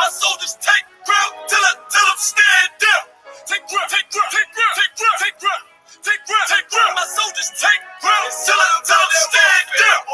my soldiers take grip till I'm stand down. Take grip, take grip, take grip, take grip, take grip, take grip, take grip. My soldiers take grip till I'm stand down.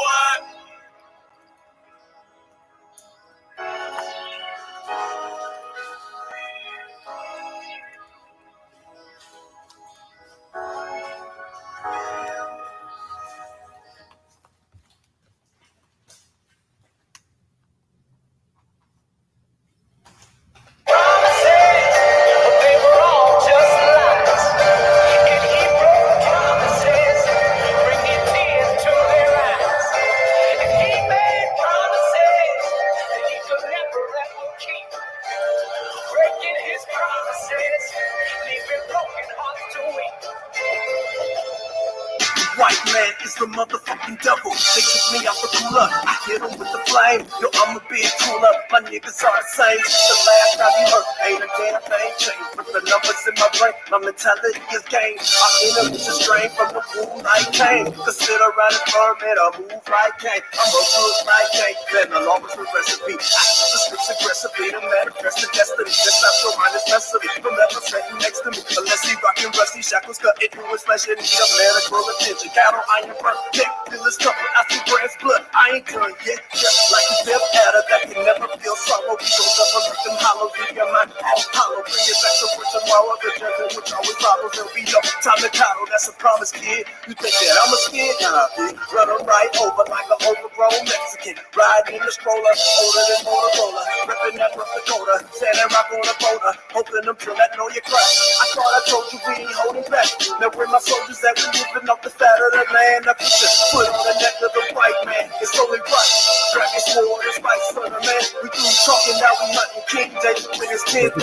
White man is the motherfucking devil. They took me out the cooler. I hit them with the flame. Yo, I'm a big cooler. My niggas are the same. The last time you heard, ain't a damn thing changed. But the numbers in my brain, my mentality is game. Our enemies are strained from the fool like Cain. Consider around the firm and I move like Cain. I'm a good like Cain. Then the law was the recipe. I use the scripts aggressively to manifest the destiny. That's not your mind is necessary. Don't ever stand next to me. Unless he rockin' rusty shackles, cut it through his flesh and need a medical attention. Cattle, I am burnt, neck, till it's couple, I see brand's blood, I ain't done yet, just like a death adder that can never feel sorrow, we don't ever let them hollow, leave your mind all hollow, bring it back to for tomorrow, the judgment which always follows, there'll be no time to coddle, that's a promise, kid, you think that I'm a skin, nah, big, run them right over like an overgrown Mexican, riding in the stroller, older than Motorola, ripping that North Dakota, standing rock on a boulder, hoping them till that know you crack, I thought I told you we ain't holding back, now where my soldiers at, we living off the fat of the land, I put the foot on the neck of the white man. It's only right. Dragon sword and spice for the man. We through talking, now we hunting King David with his 10,000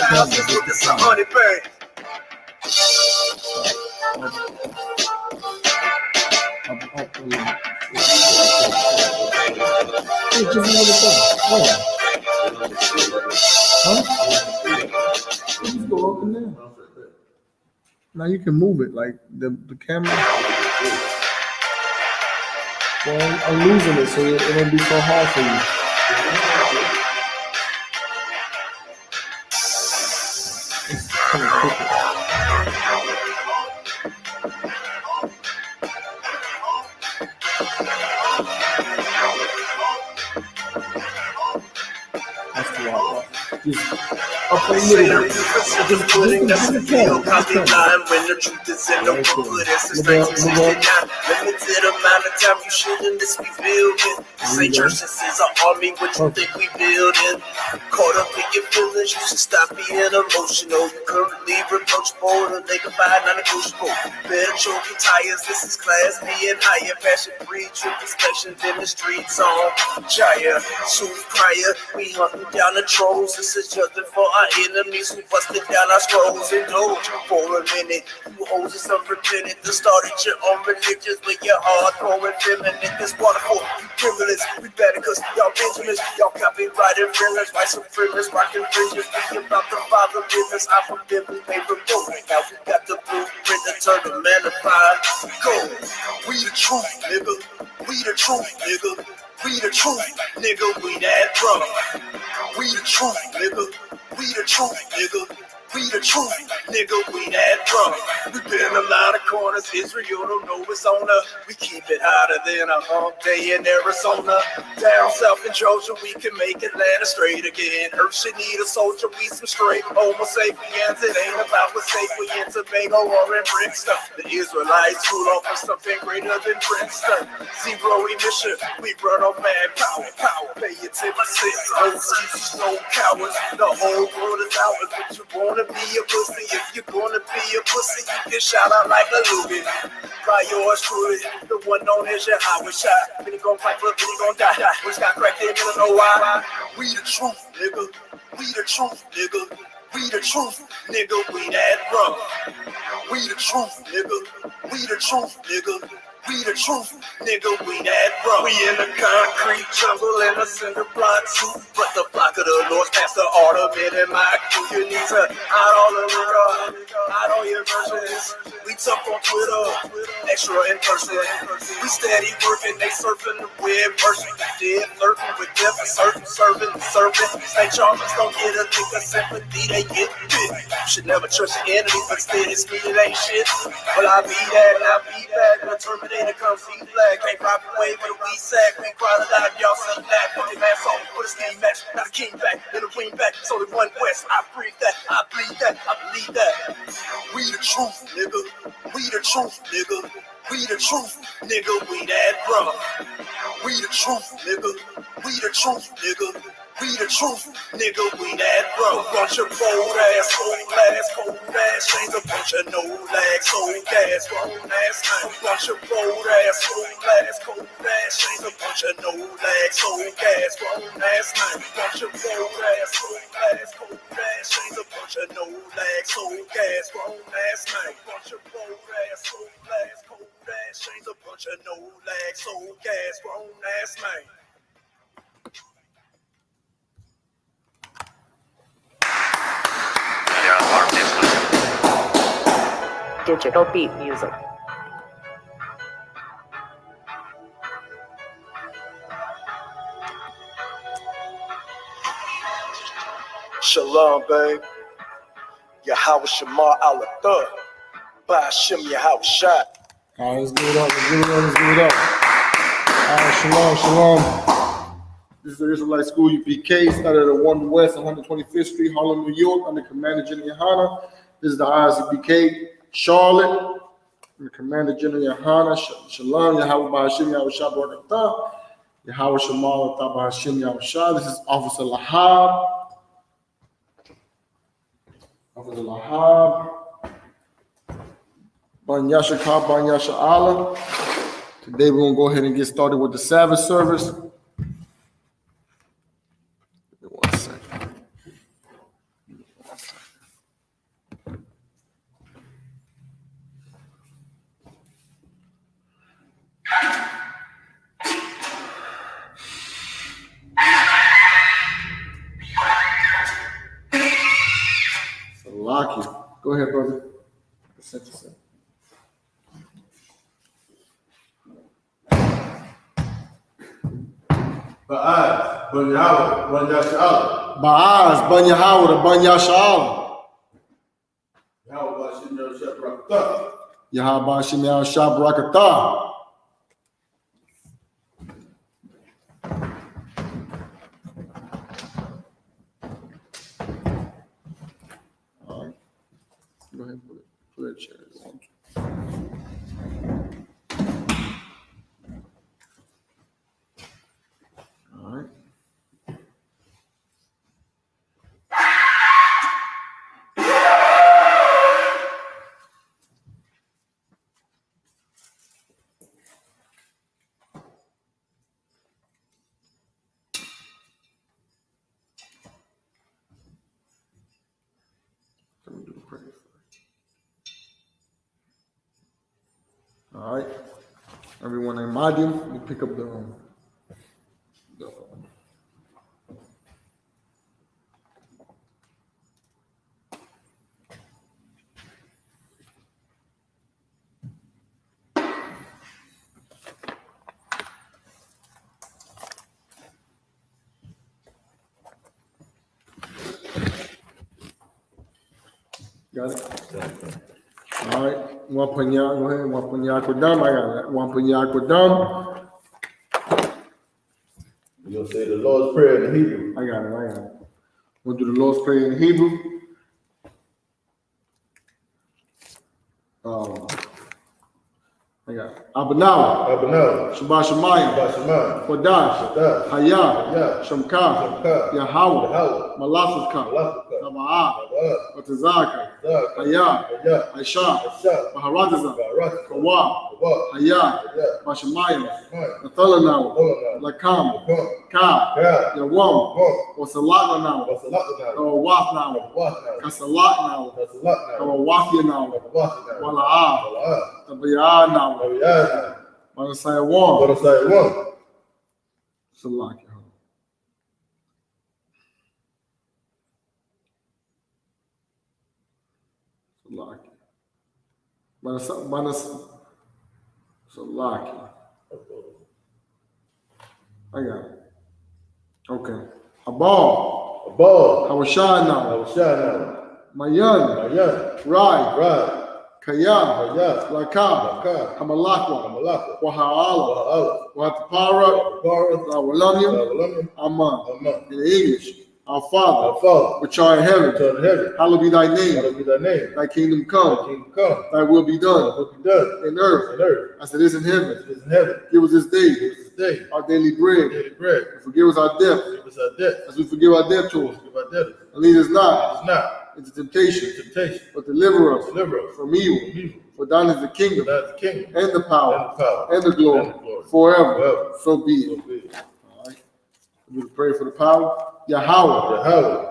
with this 100 bag. Just go up and down. Now you can move it like the camera. Well, I'm losing it, so it won't be so hard for you. It's kind of crooked. That's the lot. Just up a little bit. Just putting us in field, copy line when the truth is in the booklet. Since 1969, limited amount of time you shouldn't this be building. Say church, this is an army, what you think we building? Caught up in your feelings, you should stop being emotional. You currently reproachable, the nigga by non-negotiable. Better choke your tires, this is class B and higher. Passion free, true inspection in the streets on Jaya. Soon prior, we hunting down the trolls. This is judgment for our enemies who busted down our scrolls and doge. For a minute, you hoes is unrepentant. To start at your own religions with your hardcore and feminine. This waterfall, you privileged. We better cause y'all Benjamins. Y'all copyrighted villains. White supremacists, rockin' fringes. We about the father business. I'm from Bibly, paper boat. Now we got the blueprint to turn the manified gold. We the truth, nigga. We the truth, nigga. We the truth, nigga. We that drum. We the truth, nigga. We the truth, nigga. We the truth, nigga, we that drum. We been a lot of corners, Israel don't know it's on us. We keep it hotter than a hump day in Arizona. Down south in Georgia, we can make Atlanta straight again. Earth should need a soldier, we some straight homo sapiens. It ain't about what's safe, we in Tobago or in Brixton. The Israelites school off for something greater than Princeton. Zero emission, we run on mad power, pay your 10%. No excuses, no cowards, the whole world is ours, but you wanna be a pussy. If you're gonna be a pussy, you can shout out like a Lugan. By yours truly, the one known as your highway shot. Then he gon' fight for it, then he gon' die. We got cracked in, you don't know why. We the truth, nigga. We the truth, nigga. We the truth, nigga. We that rough. We the truth, nigga. We the truth, nigga. We the truth, nigga, we that rough. We in the concrete jungle in a cinder block suit, but the flock of the Lord's past the ornament in my crew. You need to hide all the liquor, hide all your versions. We tough on Twitter, extra in person. We steady working, they surfing the web version. Dead flirting with death, serving the serpent. St. Charles don't get a lick of sympathy, they get bit. You should never trust your enemy, but still it's me, it ain't shit. Well, I'll be that, and I'll be back. When the Terminator comes, see black. Can't rock away with a weed sack. We crowded out, y'all see that. Put your mask on, put a ski match. Not a king back, then a queen back. It's only one West. I breathe that, I bleed that, I believe that. We the truth, nigga. We the truth, nigga. We the truth, nigga. We that brother. We the truth, nigga. We the truth, nigga. We the truth, nigga. We that bro. Bunch of bold ass, cold ass chains, a bunch of no lags, soul gas, grown ass man. Bunch of bold ass, cold ass chains, a bunch of no lags, soul gas, grown ass man. Bunch of bold ass, cold ass chains, a bunch of no lags, soul gas, grown ass man. Bunch of bold ass, cold ass chains, a bunch of no lags, soul gas, grown ass man. Digital beat music. Shalom, babe. Yahweh Shema Alatha. Ba'ashem Yahweh Shai. All right, let's give it up. Let's give it up. All right, shalom. This is the Israelite School UPK, started at 1 West 125th Street, Harlem, New York, under Commander General Yohana. This is the ISUPK Charlotte, under Commander General Yohana. Shalom, Yahweh Ba'ashem Yahweh Shai Barakatah. Yahweh Shema Alatha Ba'ashem Yahweh Shai. This is Officer Lahab. Officer Lahab. Ban Yashakah, Ban Yasha Allah. Today we're going to go ahead and get started with the Sabbath service. Give me 1 second. Salaki. Go ahead, brother. Present yourself. Ba'az, Ban Yahweh, Ban Yasha'ala. Ba'az, Ban Yahweh, Ban Yasha'ala. Yahweh Ba'ashem Yahweh Shai Barakatah. Yahweh Ba'ashem Yahweh Shai Barakatah. All right. Go ahead and put that chair. All right. Let me do the prayer first. All right. Everyone in Madim, we pick up the got it? All right. Wapanya, go ahead. Wapanya Kodam. I got it. Wapanya Kodam. You'll say the Lord's Prayer in Hebrew. I got it. We'll do the Lord's Prayer in Hebrew. I got it. Abanawa. Abanawa. Shabbat Shemayim. Shabbat Shemayim. Kodash. Kodash. Hayah. Hayah. Shamka. Shamka. Yahweh. Yahweh. Malachika. Malachika. Taba'ah. Taba'ah. Batazaka. Zaka. Hayah. Hayah. Aisha. Aisha. Baharataza. Barakatah. Kawa. Kawa. Hayah. Hayah. Bashamayim. Shemayim. Nathalanaw. Nathalanaw. Lakam. Lakam. Ka. Ka. Yawam. Yawam. Wasalatanaw. Wasalatanaw. Kawawafnaw. Wasalatanaw. Kasalatnaw. Wasalatanaw. Kawawafyanaw. Wasalatanaw. Wala'ah. Wala'ah. Tabayanaw. Tabayanaw. Manasaya Wong. What I say one. Salaki. Salaki. Salaki. I got it. Okay. Abal. Above. Hawashana. I was shy now. Mayan. Young. Rai. Right. Kaya. Yes. Laka. Laka. Hamalakwa. Amalaka. Waha'ala. Wahala. Wahatapara. Wahala. Zawalamium. Wahala. Aman. Aman. In English. Our Father, Our Father, which art in heaven, which art in heaven, hallowed be thy name. hallowed be thy name. Thy kingdom Thy come. kingdom come. Thy will be Thy done will be done in earth on earth as it is in as heaven. it is in heaven. Give us this day Give us this day our daily our bread. daily bread. And forgive us our debt Give us our debt as we forgive our debtors. Forgive our debtors. And lead us Lead not us not into temptation, into temptation, but deliver us deliver us from evil. from evil. For thine is the For kingdom thine is the kingdom and the power and the glory forever. forever. So be So it. be it. All right. We pray for the power. Yahweh, Yahweh,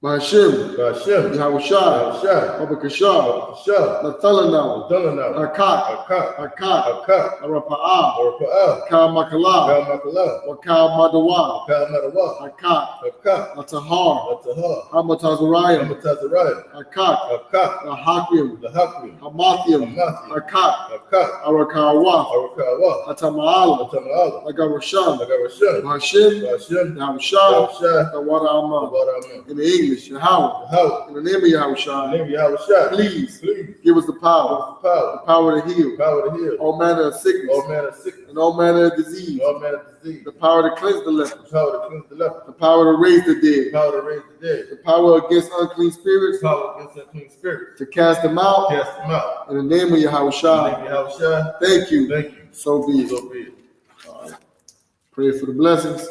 Bahashim, Hashem, Yahushai, Yahushai, Babakashah, Shah, Nathalanah, Adonai, Hakat, Akat, Hakat, Akat, Arapa'ah, Orpa'ah, Kamakala, Kalmakala, Wakal Madawa, Kalmadawa, Hakat, Akat, Atahar, Atahar, Hamatazariah, Amatazariah, Hakat, Akat, Lahakim, Lahakim, Hamathium, Hamathium, Hakat, Akat, Arakawa, Arakawa, Atama'ala, Atama'ala, Lagarasham, Lagarasham, Bahashim, Hashem, Yahushai, Yahushai, Tawada Aman. Abaraman, In the English, Yahweh, Yahweh, in the name of in Yahushai, the name of Yahushai, please please, give us the give power, us the the power to heal power to heal all manner of sickness all manner of sickness, and all manner of disease, all manner of disease, the power to cleanse the lepers, the power to cleanse the leper, the power to raise the the dead, power to raise the dead, the power against unclean spirits, the power against unclean spirits, to cast them out. cast them out. In the name of In the Yahushai, name of Yahushua, thank you. thank you. So be it. So be it. Pray for the blessings.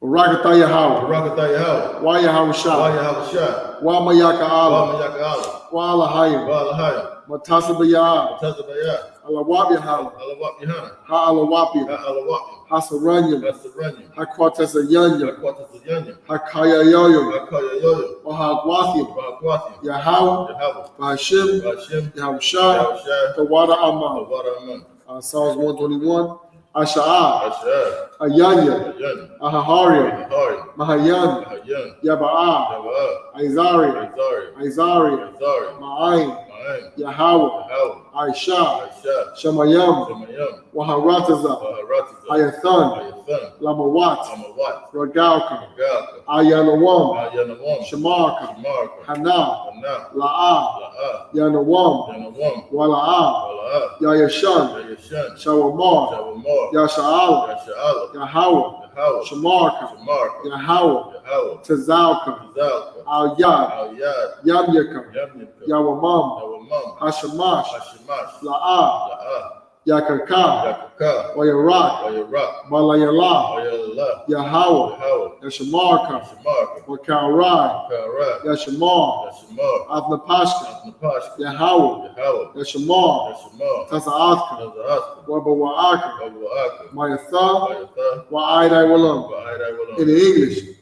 Barakatah Yahweh, Barakatah Yahweh, Wa Yahushai, Wa Yahushua, Wa Mayaka Wa Allah, Mayaka Allah, Wa Alahayim, Wa Alahayim, Matasa Bayah, Tazabayah, Alawab Yahweh, Alawap Yahana, Ha Alawapim, Alawap, Hasaranyam, Asaranyam, Hakwatasa Yanyam, Aquatas Yanyam, Hakaya Yoyam, Akaya Yoyo, Wahagwathim, Bahakwatium, Yahweh, Yahweh, Bahashim, Hashem, Yahushai, Yahushua, Tawada Aman. Awaraman, Psalms 121, Asha'ah, Ashar, Ayanya, Ayan, Ahaharia, Ahari, Mahayan, Ahayan, Yaba'ah, Yavah, Izari, Azari, Izari, Azari, Ma'ain, Ma'ain, Yahweh, Yahweh, Aisha, Aisha, Shemayam, Shemayam, Waharataza, Baharatiza, Ayathan, Ayathan, Lamawat, Amawat, Ragalka, Galka, Ayanawam, Ayanawam, Shamarka, Shamarka, Hana, Hana, La'ah, La'ah, Yanawam, Yanawam, Wala'ah, Wala'ah, Yayashan, Yayashan, Shawamar, Shavamar, Yasha'ala, Yasha'ala, Yahweh, Yahweh, Shamarka, Shamarka, Yahweh, Yahweh, Tazalka, Zalka, Al-Yad, Al-Yad, Yamyaka, Yamnika, Yawamam, Yawamam, Hashamash, Hashimash, La'ah, La'ah, Yakaka, Yakaka, Wayarak, Wayarak, Balayala, Wayallah, Yahweh, Yahweh, Yashamarka, Shamarka, Wakalrai, Karak, Yashamar, Yashamar, Avnapashka, Napashka, Yahweh, Yahweh, Yashamar, Yashamar, Tazaatka, Nazaraka, Wabawaaka, Babuaka, Mayatha, Bayatha, Wa'aidai Walam. Ba'aidai In Walam. English,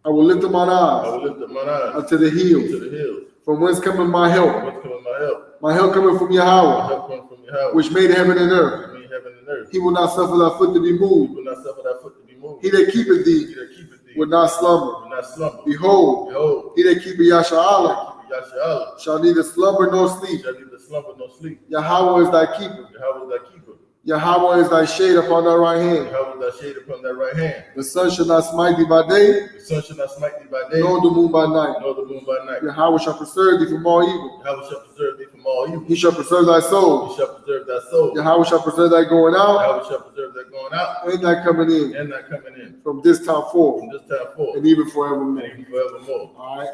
I will lift up mine I eyes will lift up mine eyes unto the to hills, the hills. from whence cometh my help. What's coming my help? My help cometh from My Yahweh, help comes from Yahweh, which made heaven and earth. who made heaven and earth. He will not suffer thy foot to be He moved. will not suffer thy foot to be moved. He that keepeth He thee that keepeth thee will not slumber. will not slumber. Behold, Behold, he that keepeth Yasha'Allah he that keepeth Yasha'Allah shall neither slumber nor sleep. shall neither slumber nor sleep. Yahweh is thy keeper. Yahweh is thy keeper. Yahweh is thy shade upon thy right hand. Yahweh is thy shade upon thy right hand. The sun shall not smite thee by day, The sun shall not smite thee by day, nor the moon by night. nor the moon by night. Yahweh shall preserve thee from all evil. Yahweh shall preserve thee from all evil. He shall preserve thy He soul. shall preserve thy soul. Yahweh shall preserve thy going out Yahweh shall preserve thy going out and thy coming in and thy coming in from this time forth from this time forth and even and forevermore. even forevermore. All right.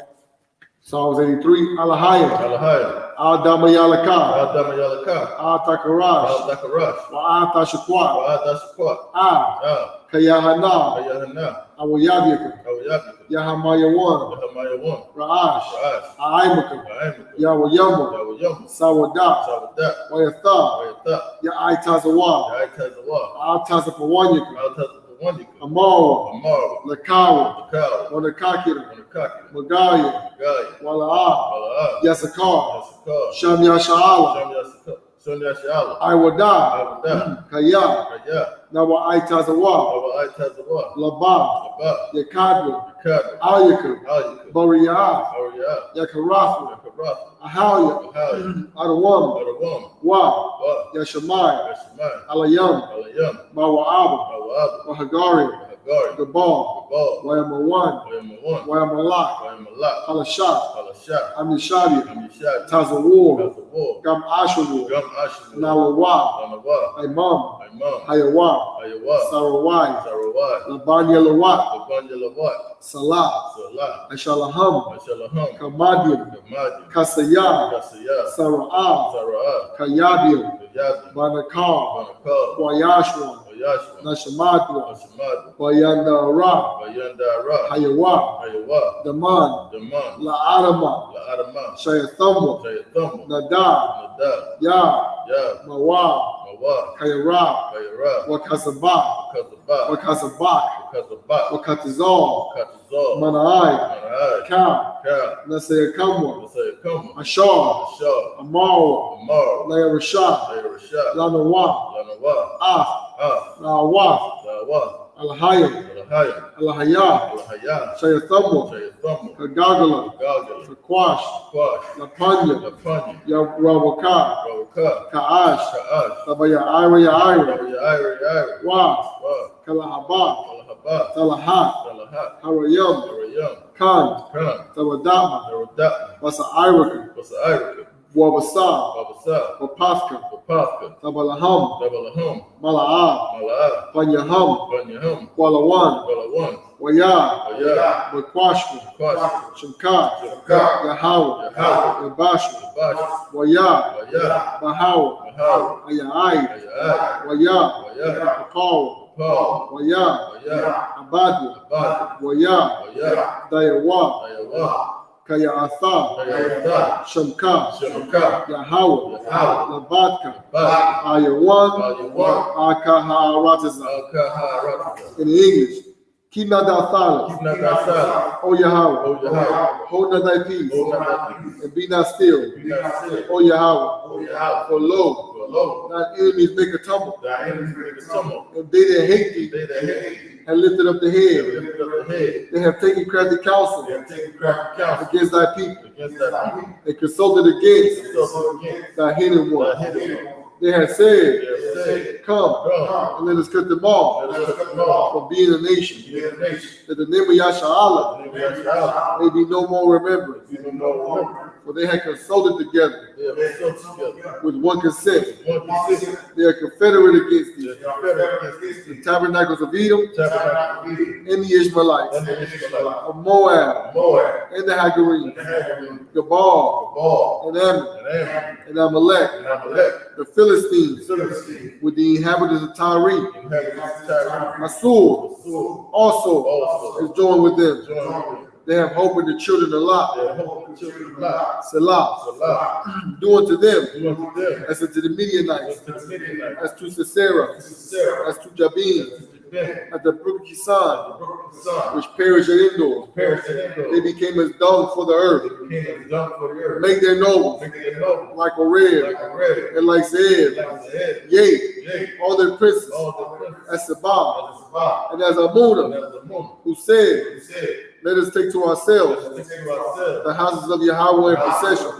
Psalms 83. Alahaya. Alahaya, Adama Yalaka. Adama Yalaka, Atakarash. Al-Dakarash, Wa'ata Shakwat. Wa'adashakwat, Ah. Kayahana. Ayahana, Awayabyaka. Awayabika, Yahamayawan. Yahamaya 1, Ra'ash. Ra'ash, Aimaka. Ya'imaka, Yawayama. Yawayama, Sawadah. Sawadat, Wayatha. Wayatha, Ya'aitazawa. Ya'itazawa, Altazapawanyaka. Al-Tazawanyika, Amawa. Amara, Lakawa. Lakawa, Wanakakira. Wanakakira, Magaya. Gaya, Wala'ah. Wala'ah, Yasakar. Yasakar, Sham Yasha'ala. Sham Soon as Allah. I will I die. will die. Kaya. Kaya. Nawa Aitazawa. Our eye tells the what? Laba. Abba. Yakadwa. Kada. Ayaka. Ayaka. Bariya. Ariya. Yakarafu. Yakarafa. Ahaya. Ahaya. Adawam. Adawam. Wa. Wa. Yashamai. Yashimai. Alayam. Alayam. Mawa'aba. Awab. Wahagari. Hagari. Gabal. Gabal. Wayamawan. Wayamawan. Wayamalak. Wayamalak. Halashat. Halashat. Amishadi. Amishad. Tazawar. Tazawar. Gam Ashawu. Gam Ashawu. Nalawa. Lanawa. Imam. Imam. Hayawa. Ayawa. Sarawai. Sarawai. Labanya Lawat. Labanya Lawat. Salah. Salah. Ashalaham. Ashalaham. Kamadim. Kamadi. Kasaya. Kasaya. Sara'ah. Sara'ah. Kayadim. Kayadi. Banakar. Banakal. Wayashwa. Oyashwa. Nashamadwa. Ashimad. Wayandara. Bayandara. Hayawa. Ayawa. Daman. Daman. La'adama. La'adama. Shayathamu. Shayathamu. Nadar. Nadab. Ya. Yab. Mawar. Mawab. Kayarab. Kayarab. Wakazabah. Kazabah. Wakazabak. Kazabah. Wakatizal. Katazal. Manai. Manai. Ka. Ka. Nasayakamwa. Nasayakama. Ashar. Ashar. Amara. Amar. Layarashah. Ayarashad. Lanawa. Lanawa. Af. Ah. Lawaf. Lawa. Alhayim. Alahaya. Alahaya. Alahaya. Shayathamu. Shayathamu. Kagagala. Gagala. Kakwash. Kwash. Lapanya. Lapanya. Yawaka. Rawaka. Kaash. Kaash. Tabaya Ira Ira. Ira. Wa. Wa. Kalahaba. Alahaba. Talahat. Salahat. Harayam. Arayam. Khan. Kran. Tawadama. Narudat. Basa Iraka. Wasa Iraka. Wabasa. Babasa. Wapafka. Papafka. Tabalaham. Dabalaham. Mala'a. Mala'a. Panyaham. Banyaham. Walawan. Balawan. Waya. Aya. Wakwashka. Kwash. Shimka. Shimka. Yahawa. Yahawa. Yabashu. Bash. Waya. Waya. Bahawa. Mahal. Ayai. Ayai. Waya. Waya. Paul. Paul. Waya. Waya. Abadu. Abad. Waya. Waya. Dayawa. Ayawa. Kayatha. Ayatha. Shamka. Shamka. Yahawa. Yahawa. Labatka. Bad. Ayawan. Ayawan. Akaharatiza. Alkaharata. In English. Keep not thy silence, Keep not thy silence. O Yahweh. O Yahweh. Hold not thy peace, Hold not thy peace. and be not still, Be not still. O Yahweh. O Yahweh. For lo, For lo, thine enemies make a tumble, thy enemies make a tumult. and they that hate thee They that hate thee have lifted up the have head. lifted up the head. They have taken crafty They counsel have taken crafty counsel against thy people. against thy people. They consulted against So against thy hidden thy one. hidden one. They have They said, have said, come Come, and let us cut them off let us cut them off from being a nation, from being a nation. that the name of Yasha'Allah And we are shall may be no more remembered. even more remember. For they had consulted together They have been so together. with one consent. One consistent. They are confederate against They thee. are confederate against The the tabernacles of Edom tabernacle of Edom and the Ishmaelites, and the Israelites. of Moab Moab. and the Hagarenes, And Haggereen. Gabal Baal. and Ammon And Ammon. and Amalek, And Amalek. the Philistines Philistine. with the inhabitants of Tyre. And Haggereen. Assur So, also is joined with them. join with them. They have hope in the children of Lot. Their hope the children of Lot. Selah, Salah. do unto them Do unto them as unto the Midianites, as to the Midianites. as to Sisera, Sarah. as to Jabin, As to Ben. at the brook Kisan, The brook of the sun. which perished at Endor. Perished in They Endor. became as dung for the earth. They became as dung for the earth. Make their nobles Make their noble. like Oreb Like a red. and like Zeb, Like the head. yea, Yea. all their princes, All the princes. as Sabah, As the Sabbath. and as And Amunah, as the moon. who said, He said, let us take to ourselves let's take to ourselves the houses of Yahweh in possession.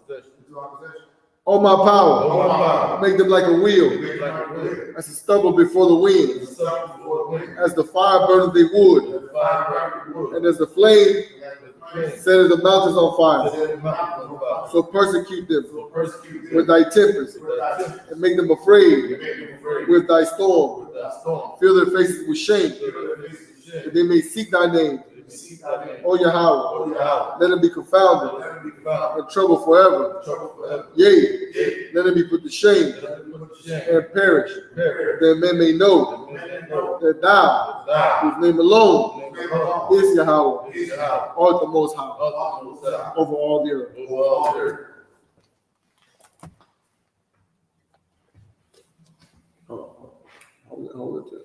Possession. O my Oh, power, my power. make them like a wheel, Make like a wind. as a stubble before the wind, The sun before the wind. as the fire burns the wood, The fire burns the wood. and as the flame And the flame setteth the mountains on fire. set the mountains on fire. So persecute them So persecute them with thy tempest, with thy tempest. and make them afraid Make them afraid with thy storm. with thy storm. Fill their faces with shame, So their faces shame. that they may seek thy name. They may seek thy name. O Yahweh, O Yahweh. let them be confounded Let them be found and troubled forever. in trouble forever. Yea, Yea. let them be put to shame Let them be put to shame. and perish, Perish. that men may know And men know that thou, that thou, whose name alone name alone, is Yahweh, is Yahweh, art the most high art the Most High, over all the earth. over all the earth. Hold it there.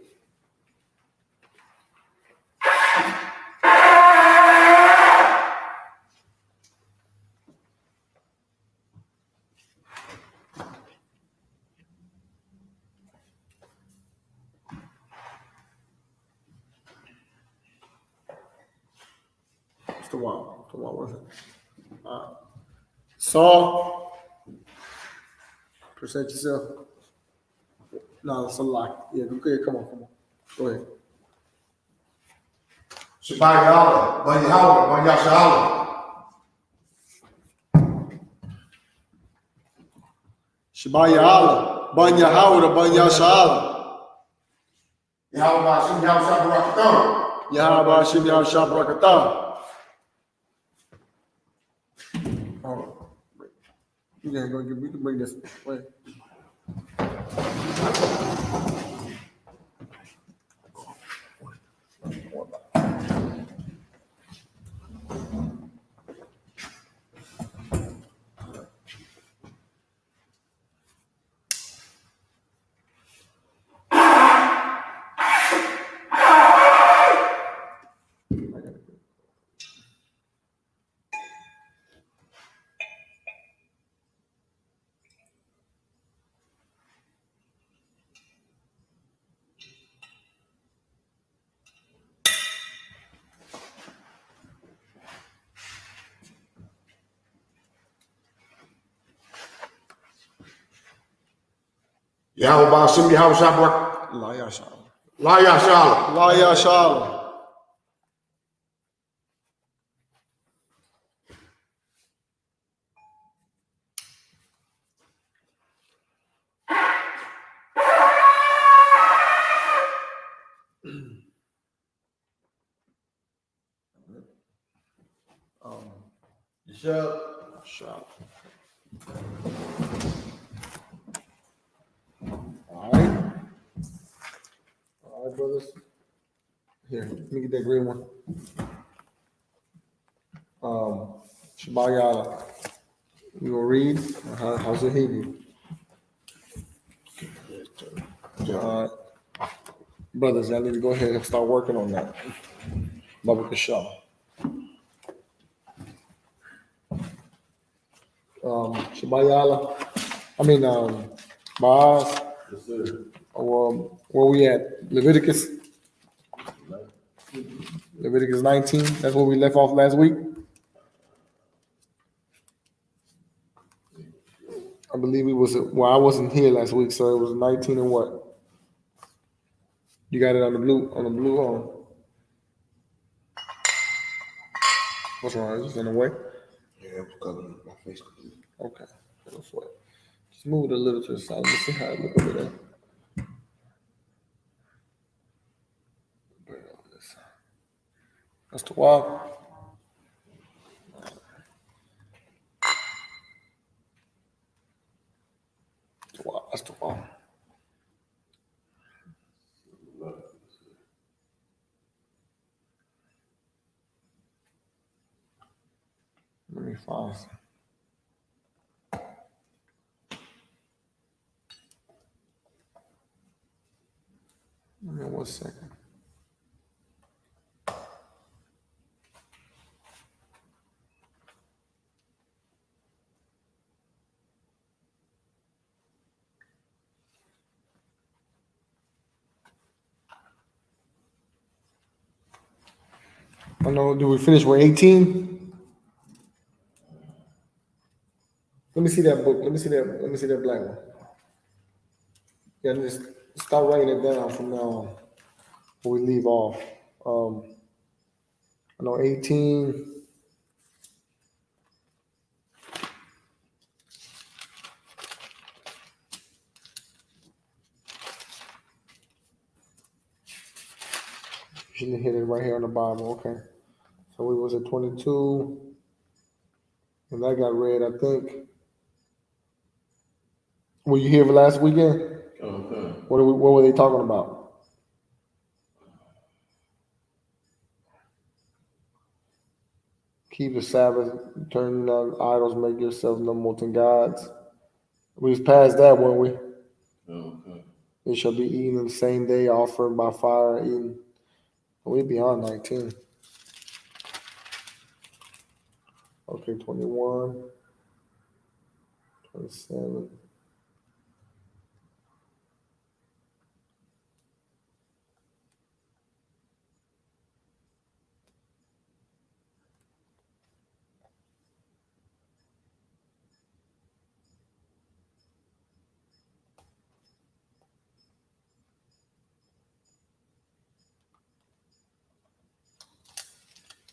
while. What's it? Saul, present yourself. No, it's a lie. Yeah, okay, come on. Go ahead. Shabbat Yahweh, Ban Yahweh, Ban Yashala. Shabbat Yahweh, Ban Yahweh, Ban Yasha'ala. Yahweh Ba'ashim Yahweh Shabbat Yahweh Hashem Yahweh Barakatah. Hold on. We can bring this. Wait. Yahweh Ba'ashim Yahweh Shabbat La Yasha'ala. La Yashala. La Yasha'ala. Shop. All right, brothers. Here, let me get that green one. Shabbat Yahweh. You gonna read? How's it hitting? All right. Brothers, I need to go ahead and start working on that. Baba Kashah. Shabbat Yahweh. Boaz. Yes, sir. Where we at? Leviticus 19. That's where we left off last week. I believe it was. I wasn't here last week, so it was 19 and what? You got it on the blue. What's wrong? Is it in the way? Yeah, I'm covering my face. Okay. Go for it. Just move it a little to the side. Let me see how it looks over there. That's the wall. That's the wall. Let me find some. Give me 1 second. I know. Do we finish with 18? Let me see that book. Let me see that black one. Yeah, just start writing it down from now on. Before we leave off. I know 18. You should hit it right here on the Bible. Okay. So we was at 22. And that got read, I think. Were you here for last weekend? Okay. What were they talking about? Keep the Sabbath, turn down idols, make yourself no molten gods. We was past that, weren't we? Okay. It shall be eaten the same day, offered by fire, eaten. We beyond 19. Okay, 21, 27.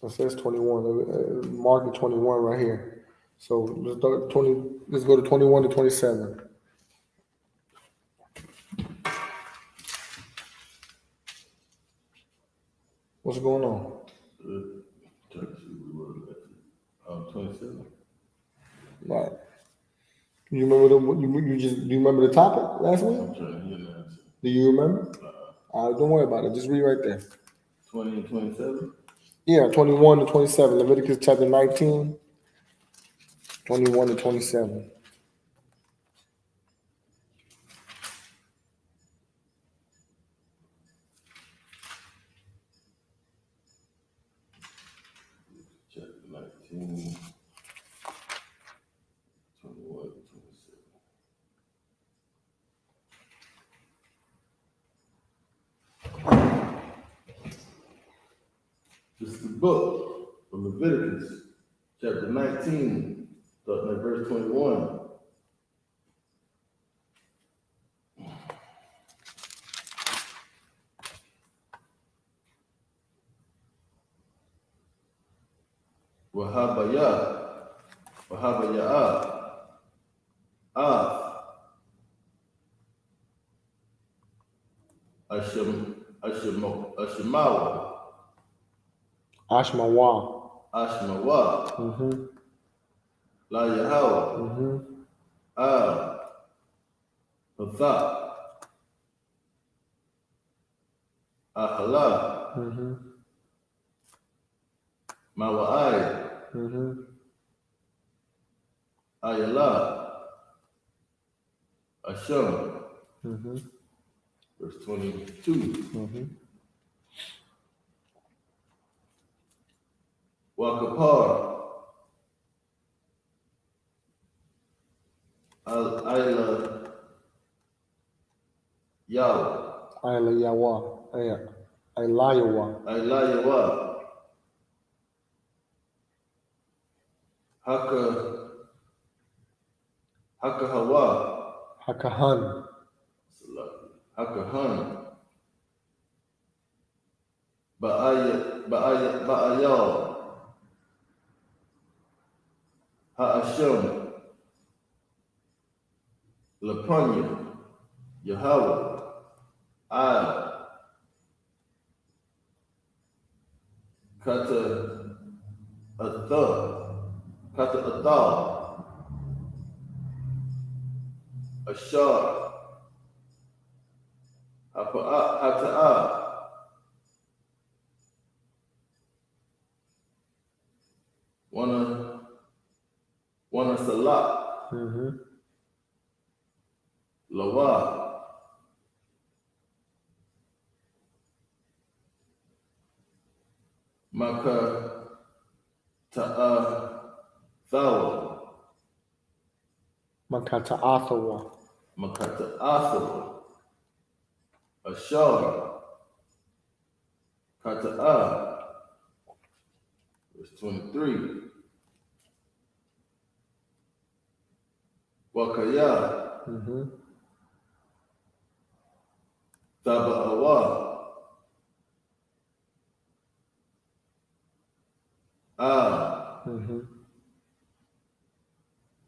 It says 21. Mark it 21 right here. So let's start 20. Let's go to 21 to 27. What's going on? 27. Right. You remember do you remember the topic last week? I'm trying to hear the answer. Do you remember? Don't worry about it. Just read right there. 20 and 27? Yeah, 21 to 27. Leviticus chapter 19, 21 to 27. Chapter 19, 21 to 27. This is the book of Leviticus, chapter 19, starting at verse 21. Wahabayah, Ashemawa, Ashmawa. Ashmawa, La Yahweh, Hatha, Ahala, Mawai, Ayala, Asham, verse 22. Wakapar, Ayla, Yahweh, Aylayawa. Aylayawa. Aylayawa, Hakahawa, Hakahan. Hakahan, Ba'ayal, Ha'asham, Lapunya, Yahweh, Kata Athar, Ashar, Hata'a, Wana Salat, Lawa, Maka Ta'a Thawa, Makata Athawa. Makata Athawa, Ashar, Kata'a, verse 23. Wakaya, Taba'awa,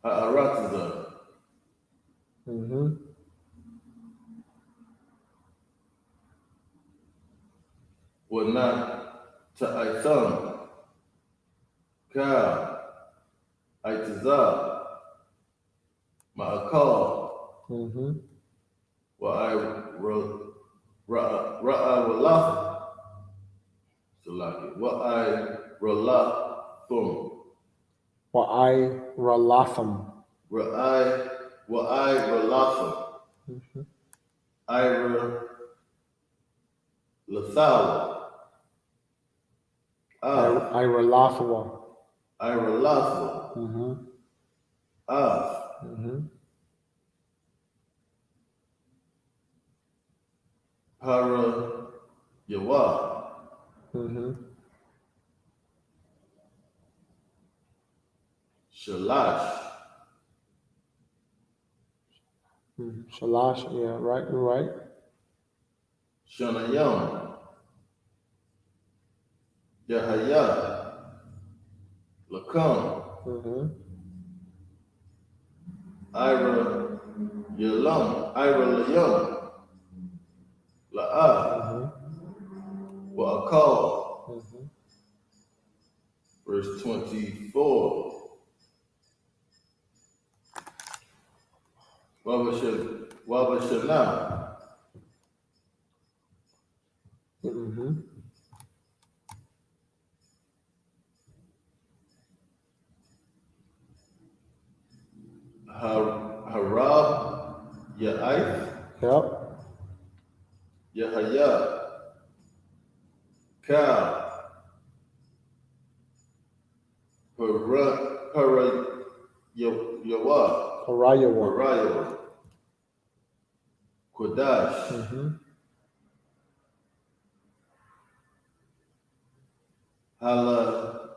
Ha'aratiza, Wana Ta'aitam, Ka, Aitiza, Ma'akal, Ra'awalath, Salaki, Wa'ai Ralatham. Ralatham, Ira Lathala, Iralathwa. Ira Lathala, Para Yawa, Shalash, Shalash. Yeah, right. You're right. Shanayam, Yahaya, Lakum, Mm-hmm. Ira Yalam, Ira Layum, La'ah, Mm-hmm. Wa'akal, Mm-hmm. verse 24. Wabashana, Mm-hmm. Harab, Ya'if, Yep. Yahaya, Kal, Yawa, Harayawa. Harayawa, Kodash, Mm-hmm. Hala,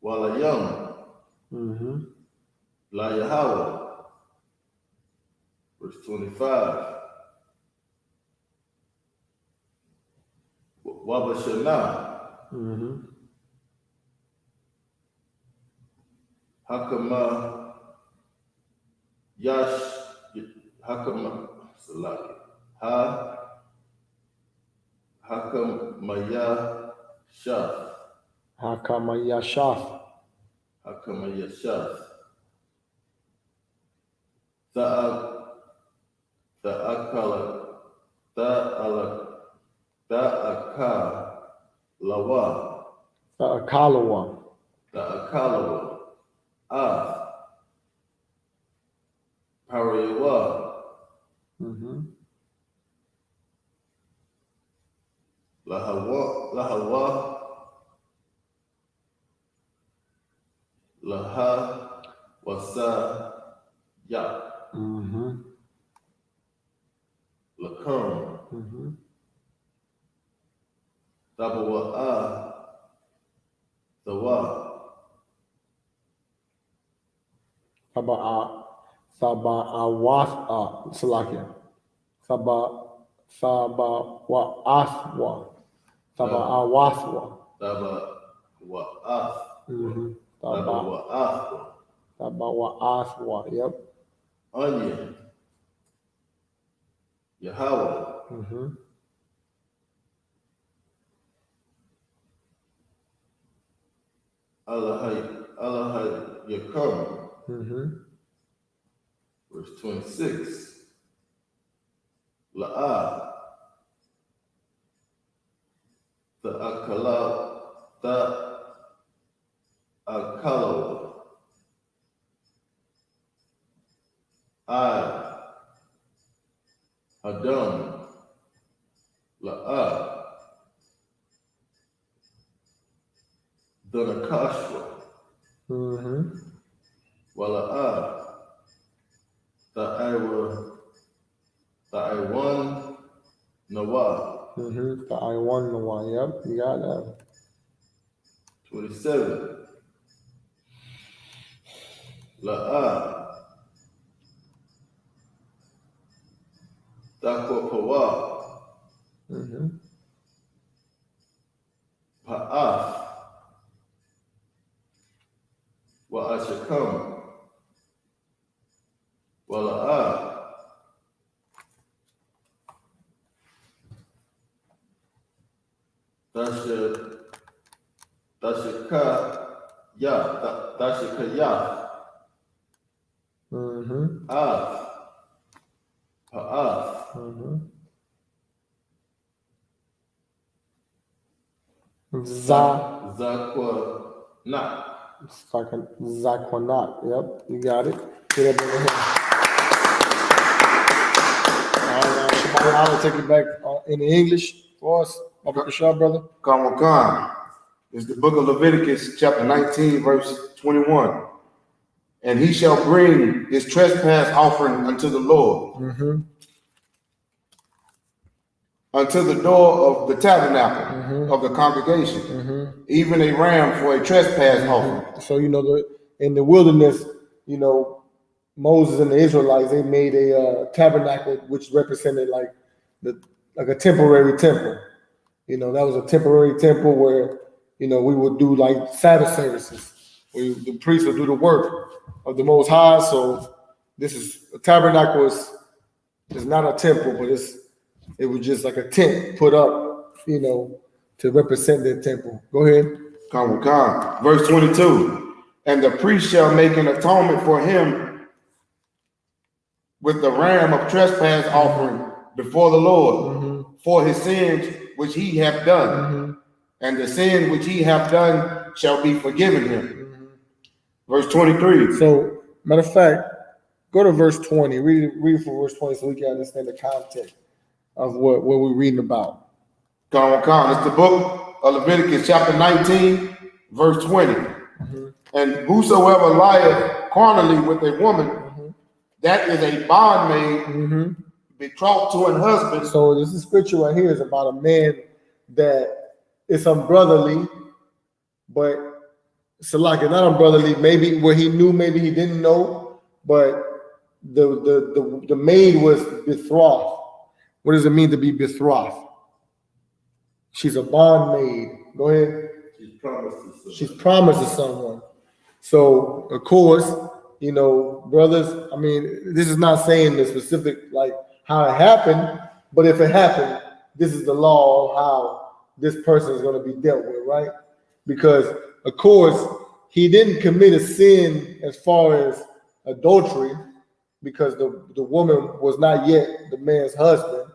Walayam, Mm-hmm. La Yahweh, verse 25. Wabashana, Mm-hmm. Hakama, Yash, Hakama, Salaki, Hakamaya Shaf, Hakamayashaf. Hakamaya Shaf, Ta'akala, Ta'aka, Lawa, Akalawa. Ta'akalawa, Parayawa, Mm-hmm. Lahawa, Laha, Wasa, Ya, Mm-hmm. Lakum, Mm-hmm. Tabawa'a, Sawa, Saba'awatha. Salakia. Saba'wa'athwa. Saba'awathwa. Tabawa'ath, Mm-hmm. Tabawa'ath, Saba'wa'athwa. Yep. Onion, Yahweh, Mm-hmm. Allah Yakum, Mm-hmm. verse 26. La'ah, Ta'akalaw, I, Hadam, La'ah, Dunakashwa, Mm-hmm. Wala'ah, Ta'iwan, Nawa, Mm-hmm. The I won the one. Yep. You got that. 27. La'ah, Takwa Mm-hmm. Pa'af, Wa'ashakam, Wala'ah, Tashika Ya, Mm-hmm. Af, Pa'af, Mm-hmm. Za. Zakwa Na, Zakwanat. Yep. You got it. Get up in the head. All right, Shabbat, I'll take it back in English for us. Baba Shah, brother. Kamakan. It's the book of Leviticus, chapter 19, verse 21. And he shall bring his trespass offering unto the Lord, Mm-hmm. unto the door of the tabernacle of the congregation, even a ram for a trespass offering. So, in the wilderness, Moses and the Israelites, they made a tabernacle which represented like a temporary temple. That was a temporary temple where we would do like Sabbath services. The priest will do the work of the Most High. So this is a tabernacle is not a temple, but it was just like a tent put up, to represent their temple. Go ahead. Come. Verse 22. And the priest shall make an atonement for him with the ram of trespass offering before the Lord for his sins which he hath done. And the sin which he hath done shall be forgiven him. Verse 23. So, matter of fact, go to verse 20. Read it from verse 20 so we can understand the context of what we're reading about. Come. It's the book of Leviticus, chapter 19, verse 20. And whosoever lieth carnally with a woman, that is a bondmaid betrothed to an husband. So this is scripture right here is about a man that is unbrotherly, but it's like not unbrotherly, maybe where he knew, maybe he didn't know, but the maid was betrothed. What does it mean to be betrothed? She's a bondmaid. Go ahead. She's promised to someone. So of course, brothers, I mean, this is not saying the specific like how it happened, but if it happened, this is the law of how this person is going to be dealt with, right? Because of course, he didn't commit a sin as far as adultery, because the woman was not yet the man's husband,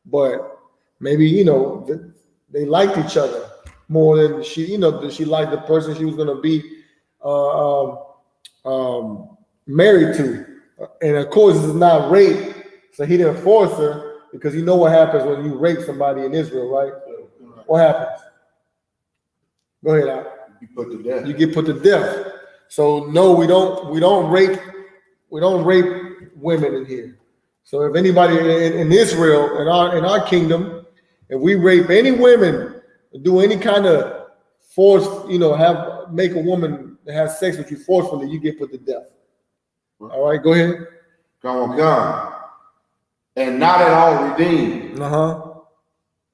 but maybe they liked each other more than she liked the person she was going to be married to. And of course, this is not rape, so he didn't force her, because you know what happens when you rape somebody in Israel, right? What happens? Go ahead, Al. You put to death. You get put to death. So no, we don't rape women in here. So if anybody in Israel, in our kingdom, if we rape any women, do any kind of force, make a woman have sex with you forcefully, you get put to death. All right, go ahead. Come. And not at all redeemed,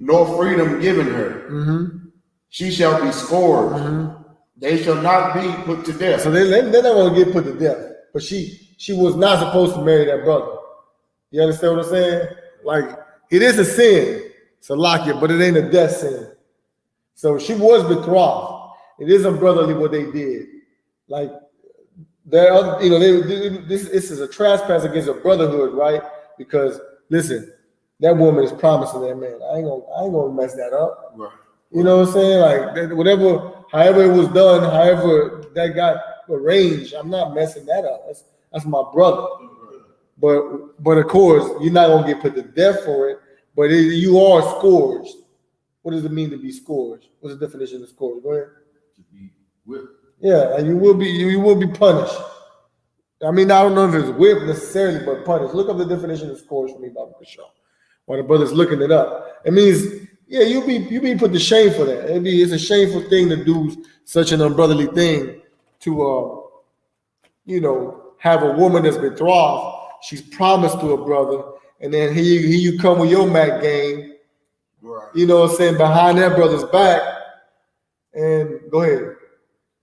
nor freedom given her. She shall be scourged. They shall not be put to death. So they're not going to get put to death. But she was not supposed to marry that brother. You understand what I'm saying? Like, it is a sin, Salakia, but it ain't a death sin. So she was betrothed. It is unbrotherly what they did. Like, this is a trespass against a brotherhood, right? Because listen, that woman is promising that man. I ain't gonna mess that up. Right. You know what I'm saying? Like however it was done, however that got arranged, I'm not messing that up. That's my brother. But of course, you're not gonna get put to death for it. But you are scourged. What does it mean to be scourged? What's the definition of scourged? Go ahead. To be whipped. Yeah, and you will be punished. I mean, I don't know if it's whipped necessarily, but punished. Look up the definition of scourged for me, Baba Kashaw. While the brother's looking it up, it means you be put to shame for that. It's a shameful thing to do such an unbrotherly thing to have a woman that's betrothed. She's promised to a brother, and then here you come with your Mac game. Right. You know what I'm saying, behind that brother's back. And go ahead.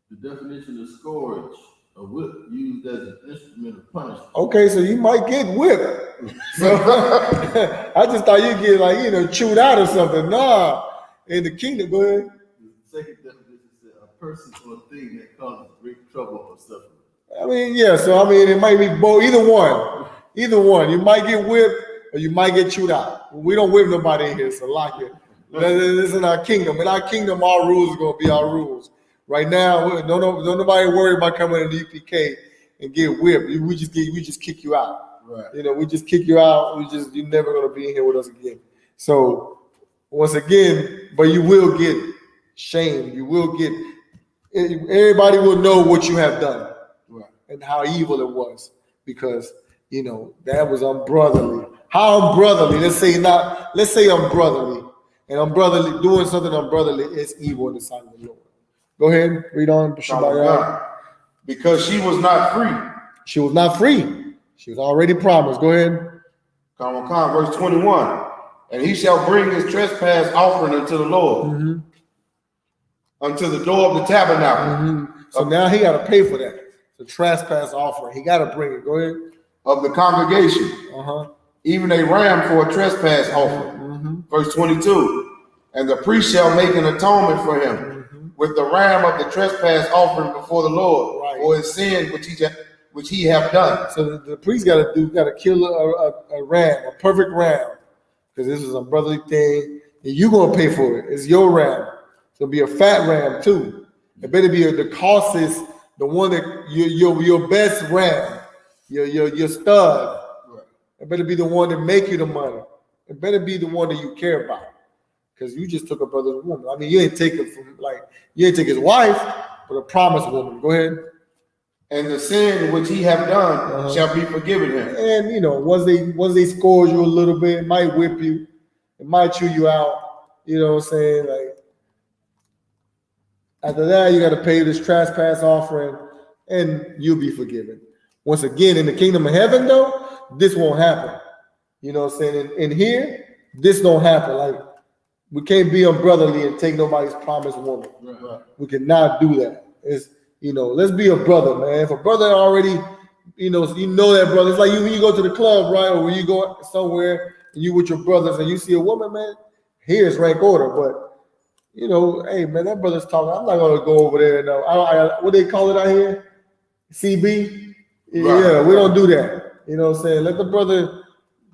The definition of scourge, a whip used as an instrument of punishment. Okay, so you might get whipped. So I just thought you'd get chewed out or something. Nah, in the kingdom, go ahead. The second definition is a person or a thing that causes great trouble or suffering. I mean, yeah, so it might be both, either one. You might get whipped or you might get chewed out. We don't whip nobody in here, so lock it. This is our kingdom. In our kingdom, our rules are going to be our rules. Right now, don't nobody worry about coming in the UPK and get whipped. We just kick you out. Right. We just kick you out. You're never going to be in here with us again. So once again, but you will get shamed. You will get, everybody will know what you have done. Right. And how evil it was, because that was unbrotherly. How unbrotherly? Let's say unbrotherly, and unbrotherly, doing something unbrotherly is evil in the sight of the Lord. Go ahead, read on. Because she was not free. She was not free. She was already promised. Go ahead. Verse 21. And he shall bring his trespass offering unto the Lord, unto the door of the tabernacle. So now he got to pay for that. The trespass offering. He got to bring it. Go ahead. Of the congregation, even a ram for a trespass offering. Verse 22. And the priest shall make an atonement for him with the ram of the trespass offering before the Lord for his sin which he have done. So the priest got to kill a ram, a perfect ram, because this is a brotherly thing, and you're gonna pay for it. It's your ram. It'll be a fat ram too. It better be the costest, the one that your best ram, your stud. It better be the one that make you the money. It better be the one that you care about. Because you just took a brother's woman. I mean, you ain't take it from you ain't take his wife, but a promised woman. Go ahead. And the sin which he have done shall be forgiven him. And once they scourge you a little bit, it might whip you, it might chew you out. You know what I'm saying? Like after that, you got to pay this trespass offering, and you'll be forgiven. Once again, in the kingdom of heaven, though, this won't happen. You know what I'm saying? In here, this don't happen. Like we can't be unbrotherly and take nobody's promised woman. Right. We cannot do that. It's let's be a brother, man. If a brother already, you know that brother. It's like when you go to the club, right? Or when you go somewhere and you with your brothers and you see a woman, man, here's rank order. But, hey, man, that brother's talking. I'm not going to go over there. No, what they call it out here? CB? Right. Yeah, we don't do that. You know what I'm saying? Let the brother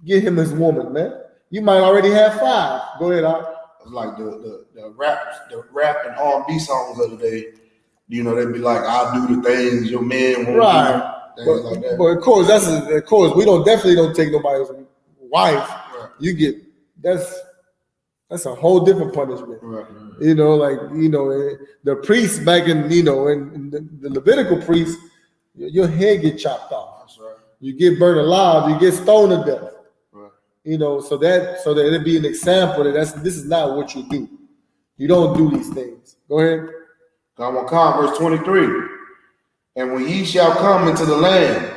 get him his woman, man. You might already have 5. Go ahead, Al. Like the rap and R&B songs of the day. They'd be like, I'll do the things your man won't do. Things like that. But of course, we definitely don't take nobody's wife. Right. You get that's a whole different punishment. Right. The priests back in the Levitical priests, your head get chopped off. That's right. You get burned alive, you get stoned to death. Right. So that it'd be an example that this is not what you do. You don't do these things. Go ahead. Verse 23. And when ye shall come into the land,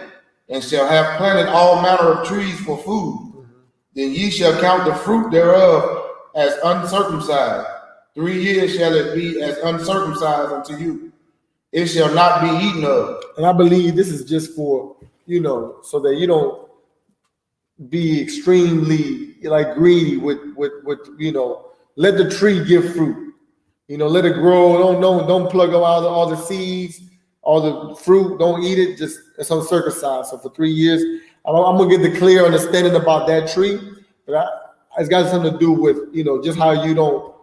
and shall have planted all manner of trees for food, then ye shall count the fruit thereof as uncircumcised. 3 years shall it be as uncircumcised unto you. It shall not be eaten of. And I believe this is just for, so that you don't be extremely greedy with let the tree give fruit. Let it grow. Don't plug out all the seeds, all the fruit. Don't eat it. Just it's uncircumcised. So for 3 years, I'm gonna get the clear understanding about that tree. But it's got something to do with just how you don't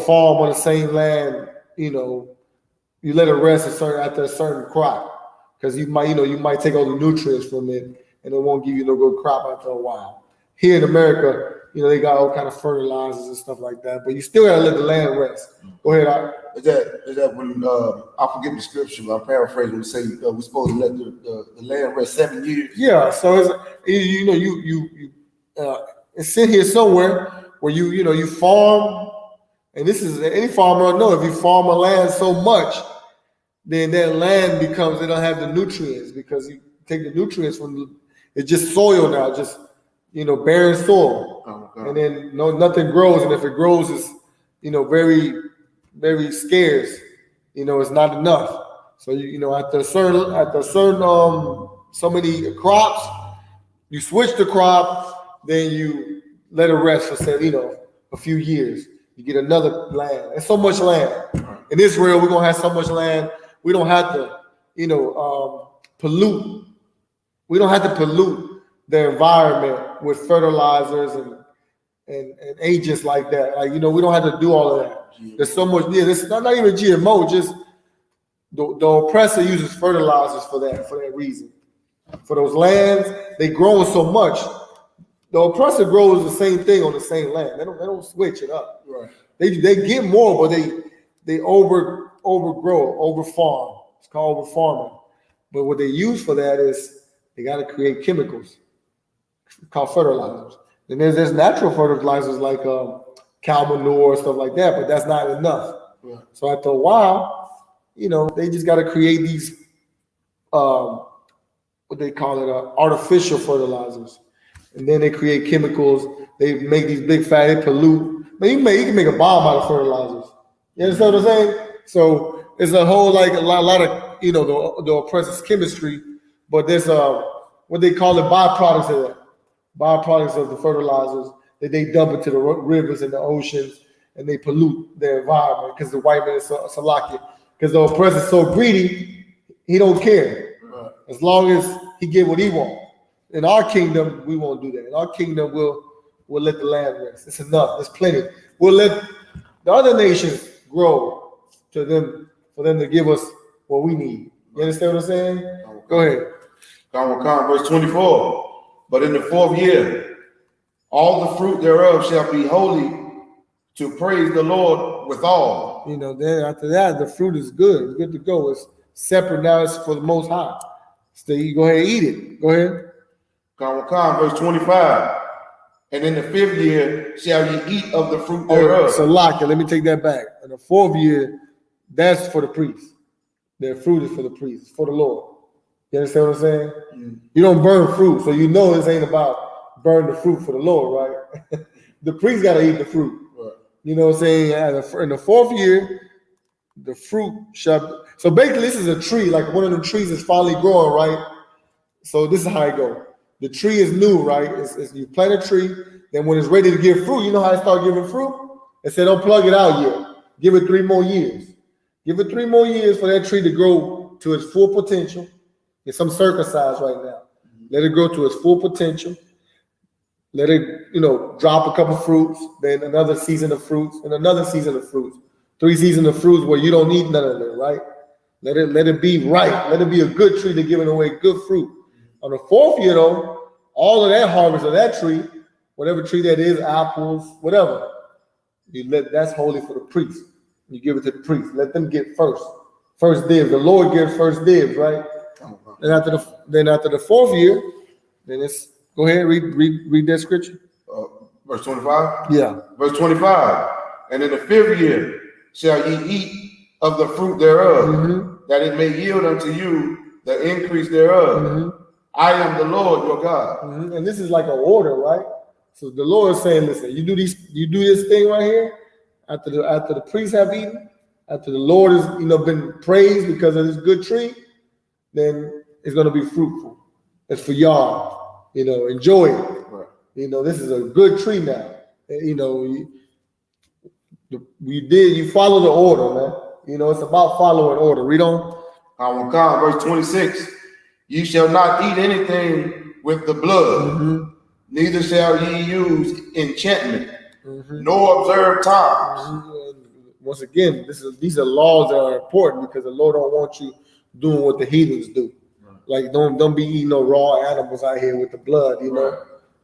farm on the same land. You let it rest after a certain crop, because you might take all the nutrients from it, and it won't give you no good crop after a while. Here in America, they got all kind of fertilizers and stuff like that, but you still gotta let the land rest. Go ahead. Is that when I forget the scripture? I'm paraphrasing. We say we're supposed to let the land rest 7 years. Yeah. So it's in here somewhere where you farm, and this is any farmer know if you farm a land so much, then that land it don't have the nutrients, because you take the nutrients from it's just soil now, just barren soil. And then nothing grows, and if it grows, it's very, very scarce. It's not enough. So after a certain so many crops, you switch the crop, then you let it rest for a few years. You get another land. There's so much land in Israel. We're gonna have so much land. We don't have to pollute. We don't have to pollute the environment with fertilizers and agents like that. We don't have to do all of that. There's so much. Yeah, it's not even GMO. Just the oppressor uses fertilizers for that reason. For those lands, they grow so much. The oppressor grows the same thing on the same land. They don't switch it up. Right. They get more, but they over farm. It's called over farming. But what they use for that is they got to create chemicals called fertilizers. And there's natural fertilizers like cow manure, stuff like that, but that's not enough. Yeah. So after a while, they just got to create these, what they call it, artificial fertilizers. And then they create chemicals. They make these big fat, they pollute. But you can make a bomb out of fertilizers. You understand what I'm saying? So it's a whole like a lot of the oppressor's chemistry, but there's what they call it byproducts of that, byproducts of the fertilizers that they dump into the rivers and the oceans, and they pollute their environment because the white man is Salaki. Because the oppressor's so greedy, he don't care. Right. As long as he get what he wants. In our kingdom, we won't do that. In our kingdom, we'll let the land rest. It's enough. There's plenty. We'll let the other nations grow for them to give us what we need. You understand what I'm saying? Go ahead. Verse 24. But in the 4th year, all the fruit thereof shall be holy to praise the Lord withal. Then after that, the fruit is good. It's good to go. It's separate now. It's for the Most High. So you go ahead and eat it. Go ahead. Verse 25. And in the 5th year shall ye eat of the fruit thereof. So let me take that back. In the 4th year, that's for the priest. Their fruit is for the priest, for the Lord. You understand what I'm saying? Mm-hmm. You don't burn fruit, so you know this ain't about burn the fruit for the Lord, right? The priest got to eat the fruit. Right. You know what I'm saying? In the 4th year, the fruit shall. So basically, this is a tree, like one of the trees is finally growing, right? So this is how it goes. The tree is new, right? It's you plant a tree, then when it's ready to give fruit, you know how it start giving fruit? It said, don't plug it out yet. Give it 3 more years. Give it 3 more years for that tree to grow to its full potential. It's some circumcised right now. Let it grow to its full potential. Let it, drop a couple fruits, then another season of fruits, and another season of fruits. 3 seasons of fruits where you don't need none of it, right? Let it be right. Let it be a good tree to giving away good fruit. On the 4th year, though, all of that harvest of that tree, whatever tree that is, apples, whatever, that's holy for the priest. You give it to the priest. Let them get first dibs. The Lord gives first dibs, right? Then after the 4th year, then it's go ahead read that scripture. Verse 25. Yeah. Verse 25. And in the 5th year shall ye eat of the fruit thereof, that it may yield unto you the increase thereof. I am the Lord your God. And this is like an order, right? So the Lord is saying, listen, you do this thing right here after the priests have eaten, after the Lord has been praised because of this good tree, then it's going to be fruitful. It's for y'all. Enjoy it. Right. This is a good tree now. You follow the order, man. It's about following order. Read on. Verse 26. Ye shall not eat anything with the blood, neither shall ye use enchantment, nor observe times. Once again, these are laws that are important because the Lord don't want you doing what the heathens do. Right. Like don't be eating no raw animals out here with the blood. Right.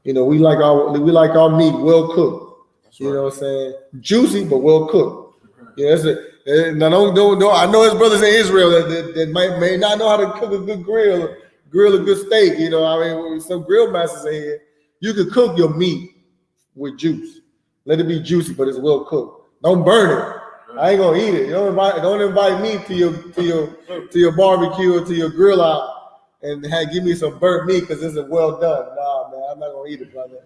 We like our meat well cooked. That's right. You know what I'm saying? Juicy but well cooked. Right. Now don't I know his brothers in Israel that may not know how to cook a good grill a good steak. Some grill masters in here. You can cook your meat with juice. Let it be juicy, but it's well cooked. Don't burn it. I ain't gonna eat it. Don't invite me to your barbecue or to your grill out and give me some burnt meat because this is well done. Nah, man, I'm not gonna eat it, brother.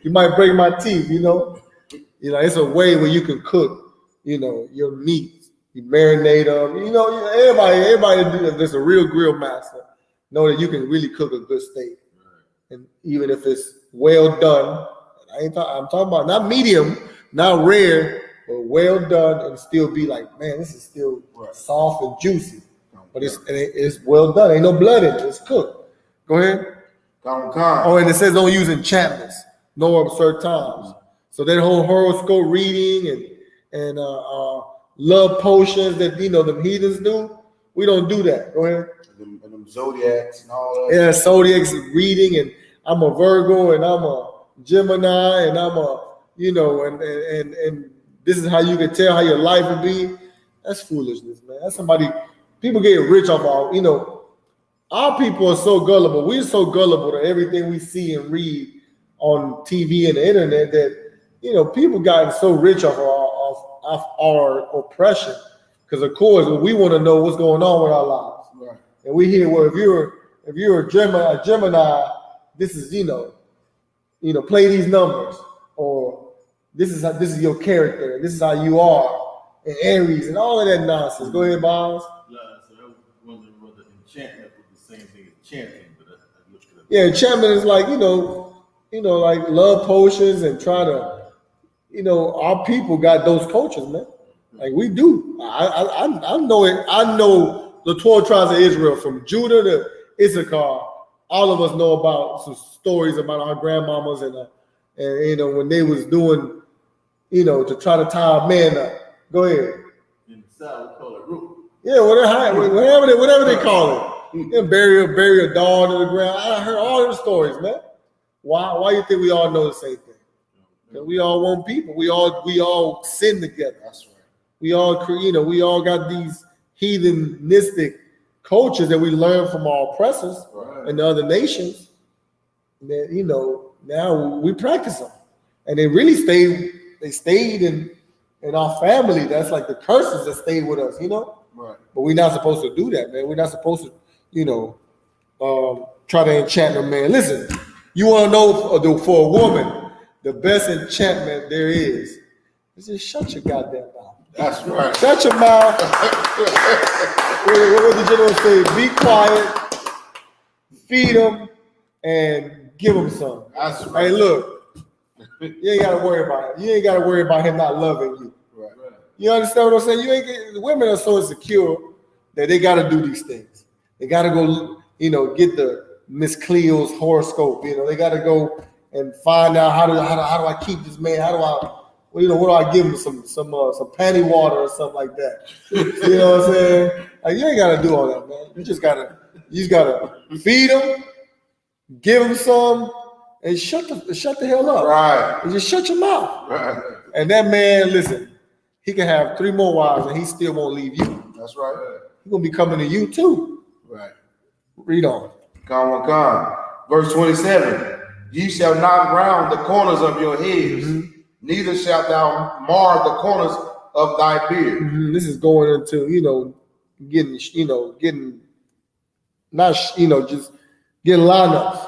You might break my teeth. It's a way where you can cook. Your meat. You marinate them. Everybody that's a real grill master know that you can really cook a good steak, and even if it's well done, I'm talking about not medium, not rare. But well done and still be like, man, this is still soft and juicy. But it's well done. Ain't no blood in it. It's cooked. Go ahead. Oh, and it says don't use enchantments, no absurd times. So that whole horoscope reading and love potions that the heathens do, we don't do that. Go ahead. And them zodiacs and all that. Yeah, zodiacs reading, and I'm a Virgo and I'm a Gemini and I'm a and this is how you can tell how your life will be. That's foolishness, man. That's people get rich off our people are so gullible. We're so gullible to everything we see and read on TV and the internet that, people gotten so rich off our oppression. Because of course, we want to know what's going on with our lives. Right. And we hear, well, if you're a Gemini, this is, play these numbers, or this is your character. This is how you are, and Aries and all of that nonsense. Go ahead, Boz. Yeah, so I was wondering whether enchantment was the same thing as chanting, but I looked it up. Yeah, enchantment is like, like love potions and try to, our people got those cultures, man. Like we do. I know it. I know the 12 tribes of Israel from Judah to Isupk. All of us know about some stories about our grandmamas and when they was doing, to try to tie a man up. Go ahead. In the South, we call it root. Yeah, whatever they call it. Bury a dog in the ground. I heard all the stories, man. Why you think we all know the same thing? Because we all one people. We all sin together. That's right. We all got these heathenistic cultures that we learn from our oppressors and the other nations. That now we practice them, and they really stayed in our family. That's like the curses that stayed with us, Right. But we're not supposed to do that, man. We're not supposed to, try to enchant a man. Listen, you want to know for a woman, the best enchantment there is just shut your goddamn mouth. That's right. Shut your mouth. What the gentleman say? Be quiet, feed them, and give them some. That's right. Hey, look, you ain't got to worry about it. You ain't got to worry about him not loving you. Right. You understand what I'm saying? The women are so insecure that they got to do these things. They got to go, get the Miss Cleo's horoscope. They got to go and find out how do I keep this man? How do I? What do I give him? Some panty water or something like that. You know what I'm saying? Like, you ain't gotta do all that, man. You just gotta feed him, give him some, and shut the hell up. Right. And just shut your mouth. Right. And that man, listen, he can have 3 more wives and he still won't leave you. That's right. He's gonna be coming to you too. Right. Read on. Come. Verse 27. Ye shall not round the corners of your heads. Mm-hmm. Neither shalt thou mar the corners of thy beard. Mm-hmm. This is going into, getting not, just getting lineups,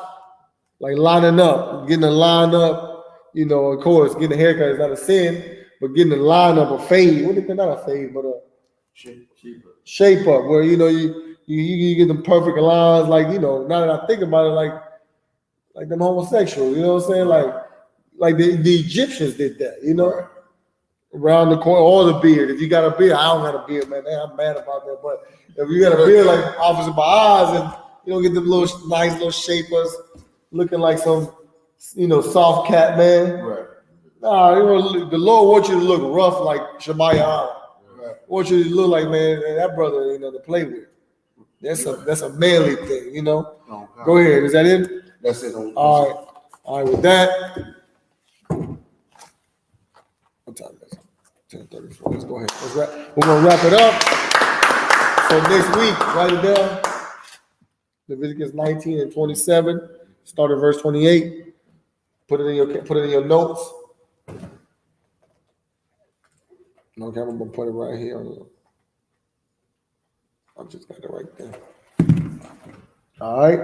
like lining up, getting a line up, of course, getting a haircut is not a sin, but getting a line up, a fade, not a fade, but a shape up, where, you get the perfect lines, like, now that I think about it, like them homosexuals, you know what I'm saying? Like the Egyptians did that, Right. Around the corner, or the beard. If you got a beard, I don't got a beard, man. I'm mad about that. But if you got a beard like Officer Baaz, and you don't get them nice little shapers, looking like some, soft cat, man. Right. Nah, the Lord wants you to look rough like Shemaiah. Right. Wants you to look like, man, that brother, to play with. That's a manly thing, Okay. Go ahead. Is that it? That's it. All right. With that. What time is it? 10:34. Let's go ahead. We're gonna wrap it up. So next week, write it down. Leviticus 19 and 27. Start at verse 28. Put it in your notes. Okay, I'm gonna put it right here. I just got it right there. All right.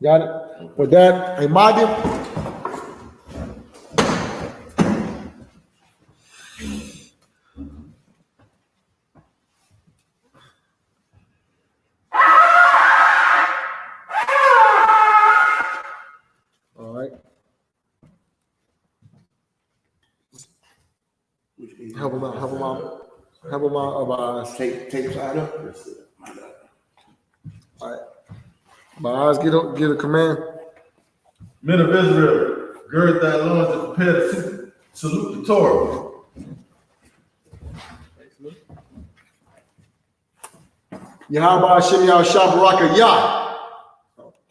Got it? With that, Imagine. All right. Help him out. Take side up. All right. My eyes get a command. Men of Israel, gird thy loins and prepare to salute the Torah. Yahweh Hashem Yah Shabaraka Yah.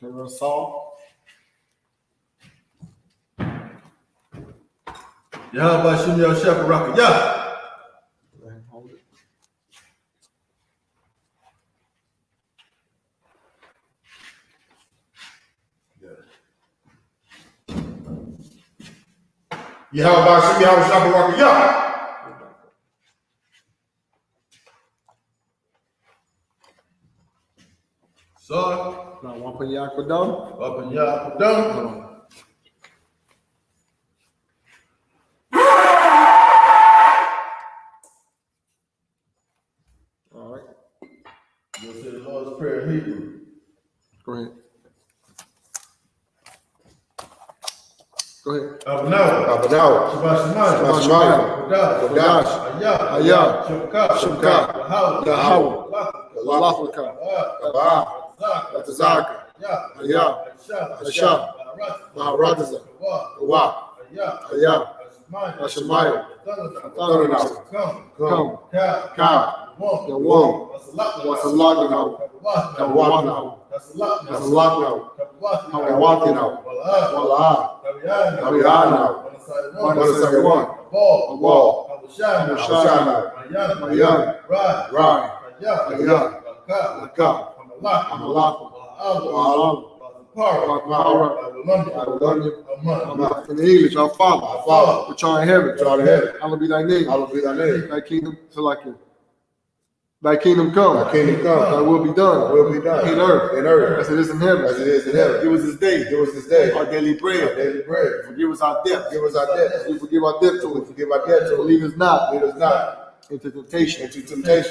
Turn on Saul. Yahweh Shem Yah Shabaraka Yah. Hold it. Yahweh Shem Yah Shabaraka Yah. So, Now, one for Yakodam. up in Yah Done. Go ahead. Abanawa. Abanawa. Shabbat Shemayim. Kodash. Ayah. Shabbat. Shabbat. Yahweh. Yahweh. Kabah. Atazaka. Ayah. Ashah. Maharataza. Kawah. Ayah. Hashemayim. Thundernaut. Come. Ka. Yawam. Wasalaganaw. Kawakanaw. Kasalaknaw. Kawakinaw. Wala'a. Kabiyanaw. Manasagawan. Wall. Hoshana. Mayan. Rai. Ayah. Laka. Amalaka. Wa'alam. In the English, our Father, which art in heaven, hallowed be thy name. Thy kingdom to like it. Thy kingdom come. Thy will be done. In earth. As it is in heaven. Give us this day. Our daily bread. Forgive us our debts. We forgive our debt to us. Lead us not into temptation.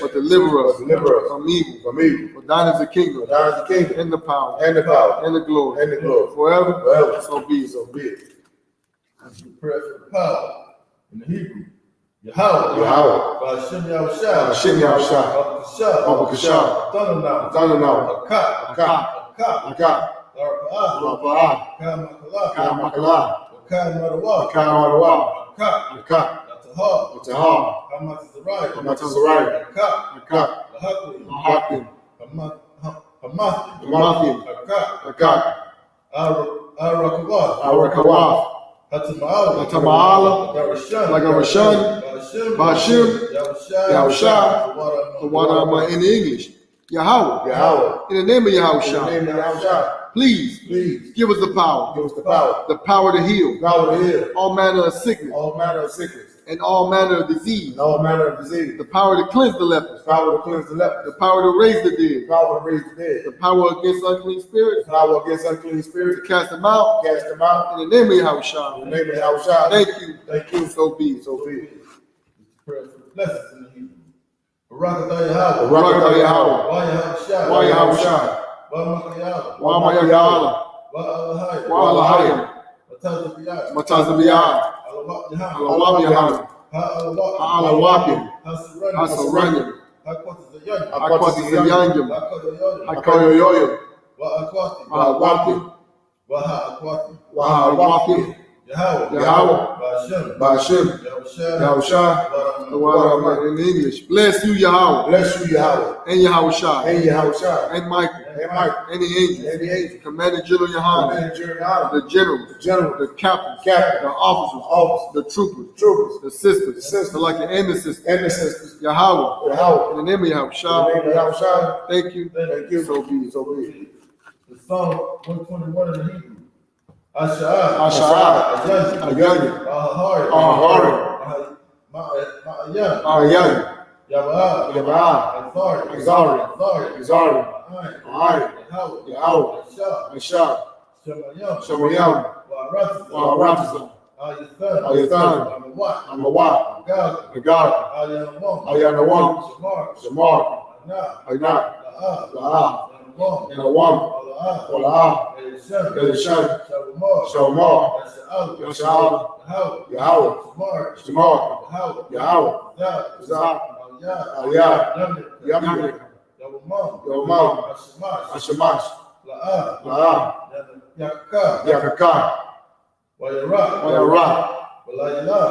But deliver us from evil. For thine is the kingdom. And the power. And the glory. Forever. So be it. That's the prayer for the power in the Hebrew. Yahweh. Ba'ashem Yahushua. Babakashah. Thundernaut. Akah. Laraba'ah. Kamalah. Madawa. Akah. Atahar. Hamatazariah. Akah. Lahakim. Hamathim. Akah. Arakawath. Hatama'ala. Lagarashan. Ba'ashem. Yahushua. The water in English. Yahweh. In the name of Yahushua. Please give us the power. The power to heal. All manner of sickness. And all manner of disease. The power to cleanse the lepers. The power to raise the dead. The power against unclean spirits. To cast them out. In the name of Yahushua. Thank you. So be it. Prayer for blessings in the Hebrew. Barakatah Yahweh. Wa Yahushua. Wa Mayagala. Wa Alahayim. Matazabiyah. Alawam Yahweh. Alawapim. Hasaranyim. Akwatizayangim. Akoyoyoyim. Wa'akwapim. Wa'akwapim. Yahweh. Ba'ashem. Yahushua. The water in English. Bless you, Yahweh. And Yahushua. And Michael. And the angels. Commander General Yohanan. The generals. The captains. The officers. The troopers. The sisters. The like and the sisters. Yahweh. In the name of Yahushua. Thank you. So be it. The Psalm 121 in the Hebrew. Asha'ah. Ayah. Ahari. Ma'ayah. Yaba'ah. Azari. Yahweh. Ashah. Shemayim. Wa'aratazah. Ayathan. Amawat. Nagad. Ayanawam. Shamar. Ainat. La'ah. Yanawam. Wala'ah. Elishan. Shalomar. Yasha'al. Yahweh. Shamar. Yahweh. Zak. Aliyah. Yamlik. Yomam. Ashamash. La'ah. Yakakah. Wayarak. Walaylah.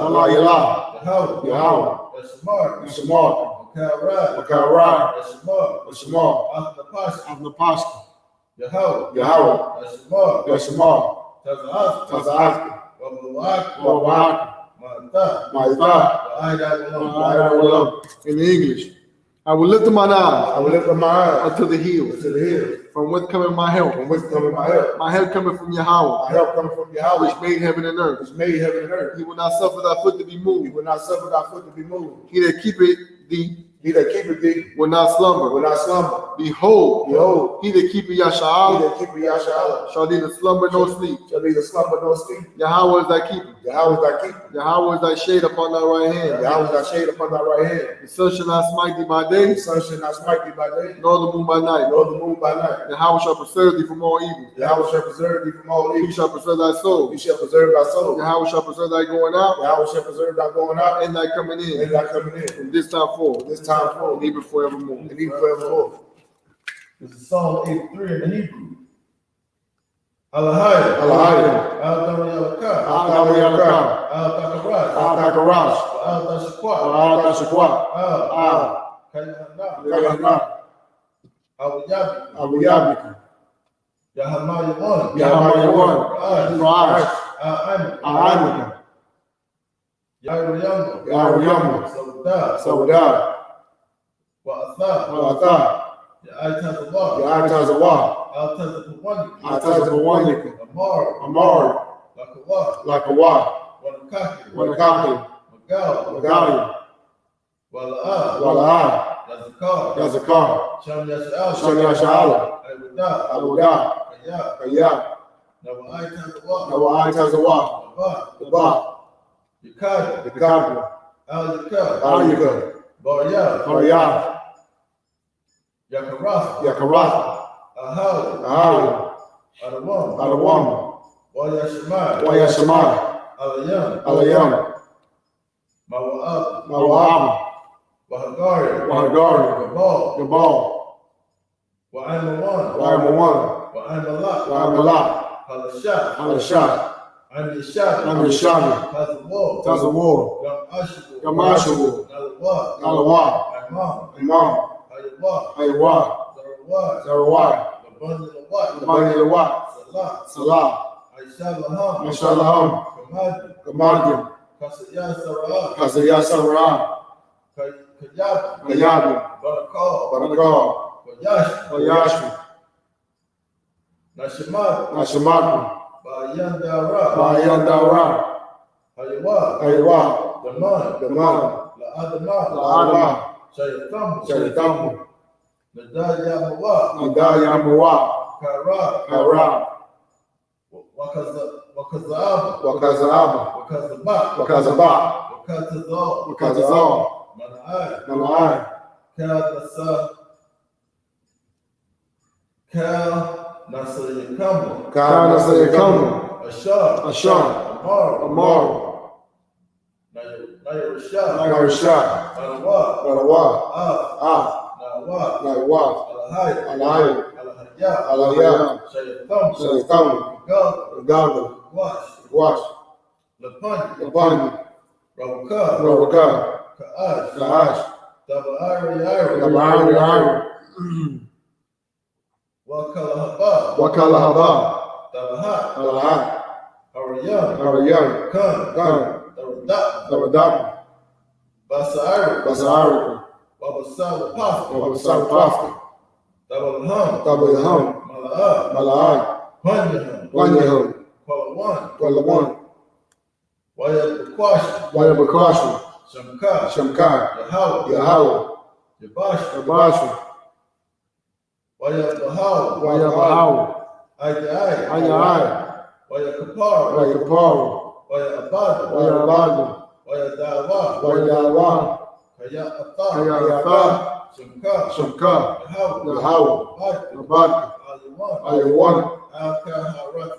Yahweh. Shamar. Makarai. Shamar. Athnapashka. Yahweh. Yashmar. Tazahazka. Wabawak. Ma'itah. In English. I will lift up mine eyes. Unto the hills. From whence cometh my help? My help cometh from Yahweh. Which made heaven and earth. He will not suffer thy foot to be moved. He that keepeth thee He that keepeth thee will not slumber. will not slumber. Behold, Behold, he that keepeth he Yasha'Allah that keepeth Yahshua shall neither slumber nor sleep. shall neither slumber nor sleep. Yahweh is thy keeper. Yahweh is thy keeper. Yahweh is thy shade upon thy right hand. Yahweh is thy shade upon thy right hand. The sun shall not smite thee by The day, sun shall not smite thee by day, nor the moon by night. nor the moon by night. Yahweh shall preserve thee from all evil. Yahweh shall preserve thee from all He evil. shall preserve thy soul. He shall preserve thy soul. Yahweh shall preserve thy going out Yahweh shall preserve thy going out and thy coming and in thy coming in. from this time forth This time forth, and even forevermore. and even forevermore. This is Psalm 83 in the Hebrew. Alahaya. Alahaya. Al-Dawiyalaka. Al-Dawiyalaka. Al-Takarat. Al-Takarash. Al-Tashaqwa. Al-Tashaqwa. Kayahana. Kayahana. Al-Yabi. Al-Yabika. Yahamayawan. Yahamayawan. Ra'ash. Al-Amin. Al-Amika. Yahuyamu. Yahuyamu. Sawda. Sawda. Wa'atha. Wa'atha. Ya'atazallah. Ya'atazawah. Al-Tazabawani. Al-Tazabawandika. Amar. Amar. Lakawa. Lakawa. Wanakaki. Wanakaki. Magal. Magali. Wala'a. Wala'a. Yazakar. Yazakar. Sham Yasha'al. Sham Yasha'al. Aywada. Al-Wada. Kaya. Kaya. Nawa'ai Tazawah. Nawa'ai Tazawah. Waba. Waba. Yakada. Yakabra. Al-Yakad. Al-Yaka. Barya. Barya. Yakarafa. Yakarafa. Ahali. Ahali. Adawam. Adawam. Wayashimai. Wayashimai. Alayam. Alayam. Mawa'ab. Mawa'ab. Wahagari. Wahagari. Gabal. Gabal. Wa'amawan. Wa'amawan. Wa'amalat. Wa'amalat. Halashah. Halashah. Amyashabi. Amyashabi. Tazawar. Tazawar. Yamashabu. Yamashabu. Nalawa. Nalawa. Imam. Imam. Ayawa. Aywa. Zarawai. Zarawai. Labani Lawat. Labani Lawat. Salah. Salah. Aishalaham. Aishalaham. Kamadi. Kamadim. Kasaya Sarah. Kasaya Sarah. Kayabi. Kayabi. Barakal. Barakal. Wayashi. Wayashi. Nashimad. Nashimatu. Bayandara. Bayandara. Ayawa. Aywa. Daman. Daman. La'adama. La'adama. Shayatamu. Shayatamu. Nadaya Mawa. Nadaya Mawa. Kara. Kara. Wakazaba. Wakazaba. Wakazaba. Wakazaba. Wakazazal. Wakazazal. Mana'ai. Mana'ai. Kal Nasayakamu. Kana Sayakamu. Ashar. Ashar. Amar. Amar. Nayarashah. Nayarashah. Alawa. Barawa. Ah. Nawa. Naiwa. Alahai. Alahai. Alahaya. Alaya. Shayatamu. Shayatamu. Gal. Gaga. Wash. Wash. Lapani. Labani. Rawaka. Rawaka. Ka'ash. Kaash. Daba'ari Ira. Labari Ari. Wakalahaba. Wakalahaba. Dabahat. Alahat. Ariyam. Ariyam. Kan. Kan. Darudak. Daradam. Basa'ari. Basarika. Wabasawa Pasta. Wabasar Pasta. Dabalham. Tabayaham. Mala'a. Mala'ai. Panyaham. Wanyaham. Kwalawan. Kwalawan. Wayabakwashi. Wayabakashi. Shamka. Shamkai. Yahawa. Yahawa. Yabash. Yabashi. Wayabahawa. Wayabahawa. Ayai. Ayai. Wayakapara. Wayakapara. Wayabada. Wayabadu. Wayadawa. Wayadawa. Kaya'ata. Kayata. Shamka. Shamka. Yahawa. Yahawa. Bada. Nabaka. Ayawan. Ayawan.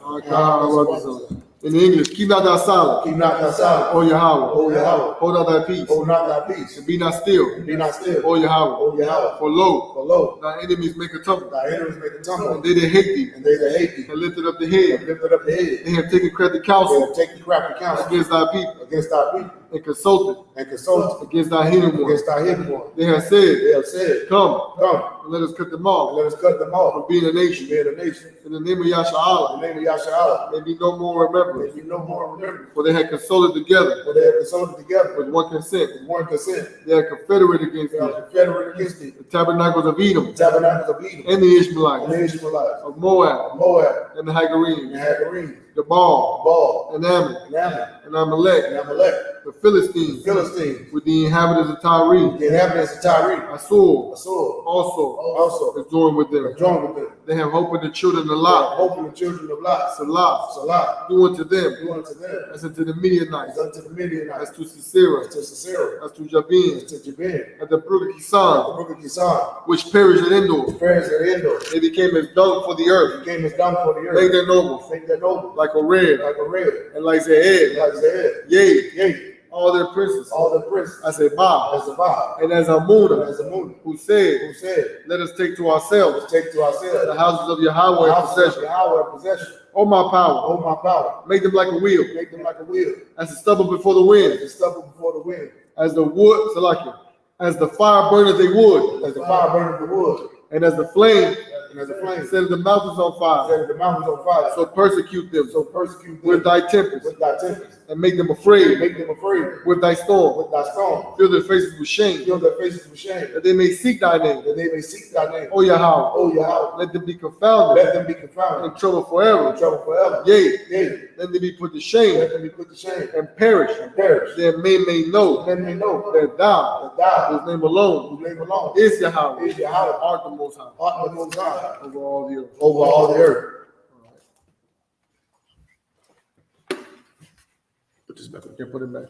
Al-Kaharat. In English, keep not thy silent, Keep not thy silence, O Yahweh. O Yahweh. Hold not thy peace, Hold not thy peace, and be not still, and be not still, O Yahweh. O Yahweh. For lo, For lo, thy enemies make a tumble, thy enemies make a tumble, and they that hate thee and they that hate thee have lifted up the have head. lifted up the head. They have taken crafty They counsel have taken crafty counsel against thy people, against thy people, and consulted and consulted against thy hidden ones. against thy hidden one. They have said, They have said, Come, Come, and let us cut them and off let us cut them off from being a nation. from being a nation. In the name of In Yasha'Allah, the name of Yahshua, may be no more remembrance, may be no more remembrance. for they had consulted together For they have consulted together with one consent. with one consent. They are confederate against They thee, are confederate against thee. the tabernacles of Edom, The tabernacles of Edom, and the and Ishmaelites, the Ishmaelites, of Moab, of Moab, and the and the Hagarenes, Hagarenes, the Baal, and Ammon, and Amalek, the Philistines, with the inhabitants of Tyre, Asur, also is joined with them. They have hope in the children of Lot, Salah, do unto them, as unto the Midianites, as to Sisera, as to Jabin, as the brook of Kisan, which perished at Endor. They became as dung for the earth, made their nobles, like a red, and like Zehed, yea, all their princes, as a Ba, and as Amunah, who said, let us take to ourselves the houses of Yahweh in possession. O my power, make them like a wheel, as the stubble before the wind, as the wood, Salakia, as the fire burneth a wood, and as the flame set the mountains on fire. So persecute them with thy tempest, and make them afraid with thy storm. Fill their faces with shame, that they may seek thy name. O Yahweh, let them be confounded, in trouble forever. Yea, let them be put to shame, and perish, that men may know that thou, whose name alone is Yahweh, art the Most High, over all the earth. Put this back. Okay, put it back.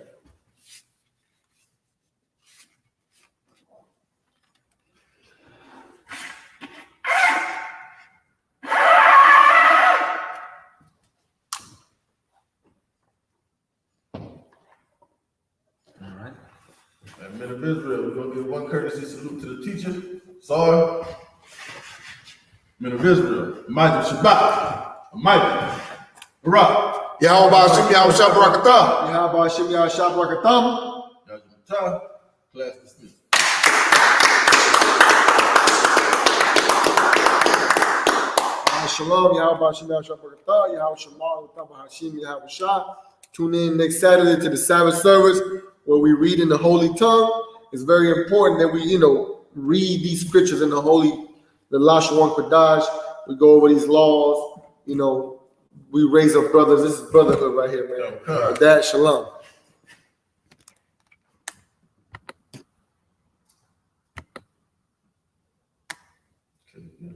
Men of Israel, we're gonna give one courtesy salute to the teacher. Sorry. Men of Israel, Michael Shabbat, Michael, Barak, Yahweh Hashem, Yahweh Shabrakatah. Yahweh Hashem, Yahweh Shabbarakatam. Yahweh, class dismissed. Shalom, Yahweh Hashem, Yahweh Shabbarakatah, Yahweh Shalom, Yahweh Hashem, Yahweh Shah. Tune in next Saturday to the Sabbath service where we read in the Holy Tongue. It's very important that we, read these scriptures in the Lashon Kodash. We go over these laws, we raise up brothers. This is brotherhood right here, man. With that, shalom. Okay.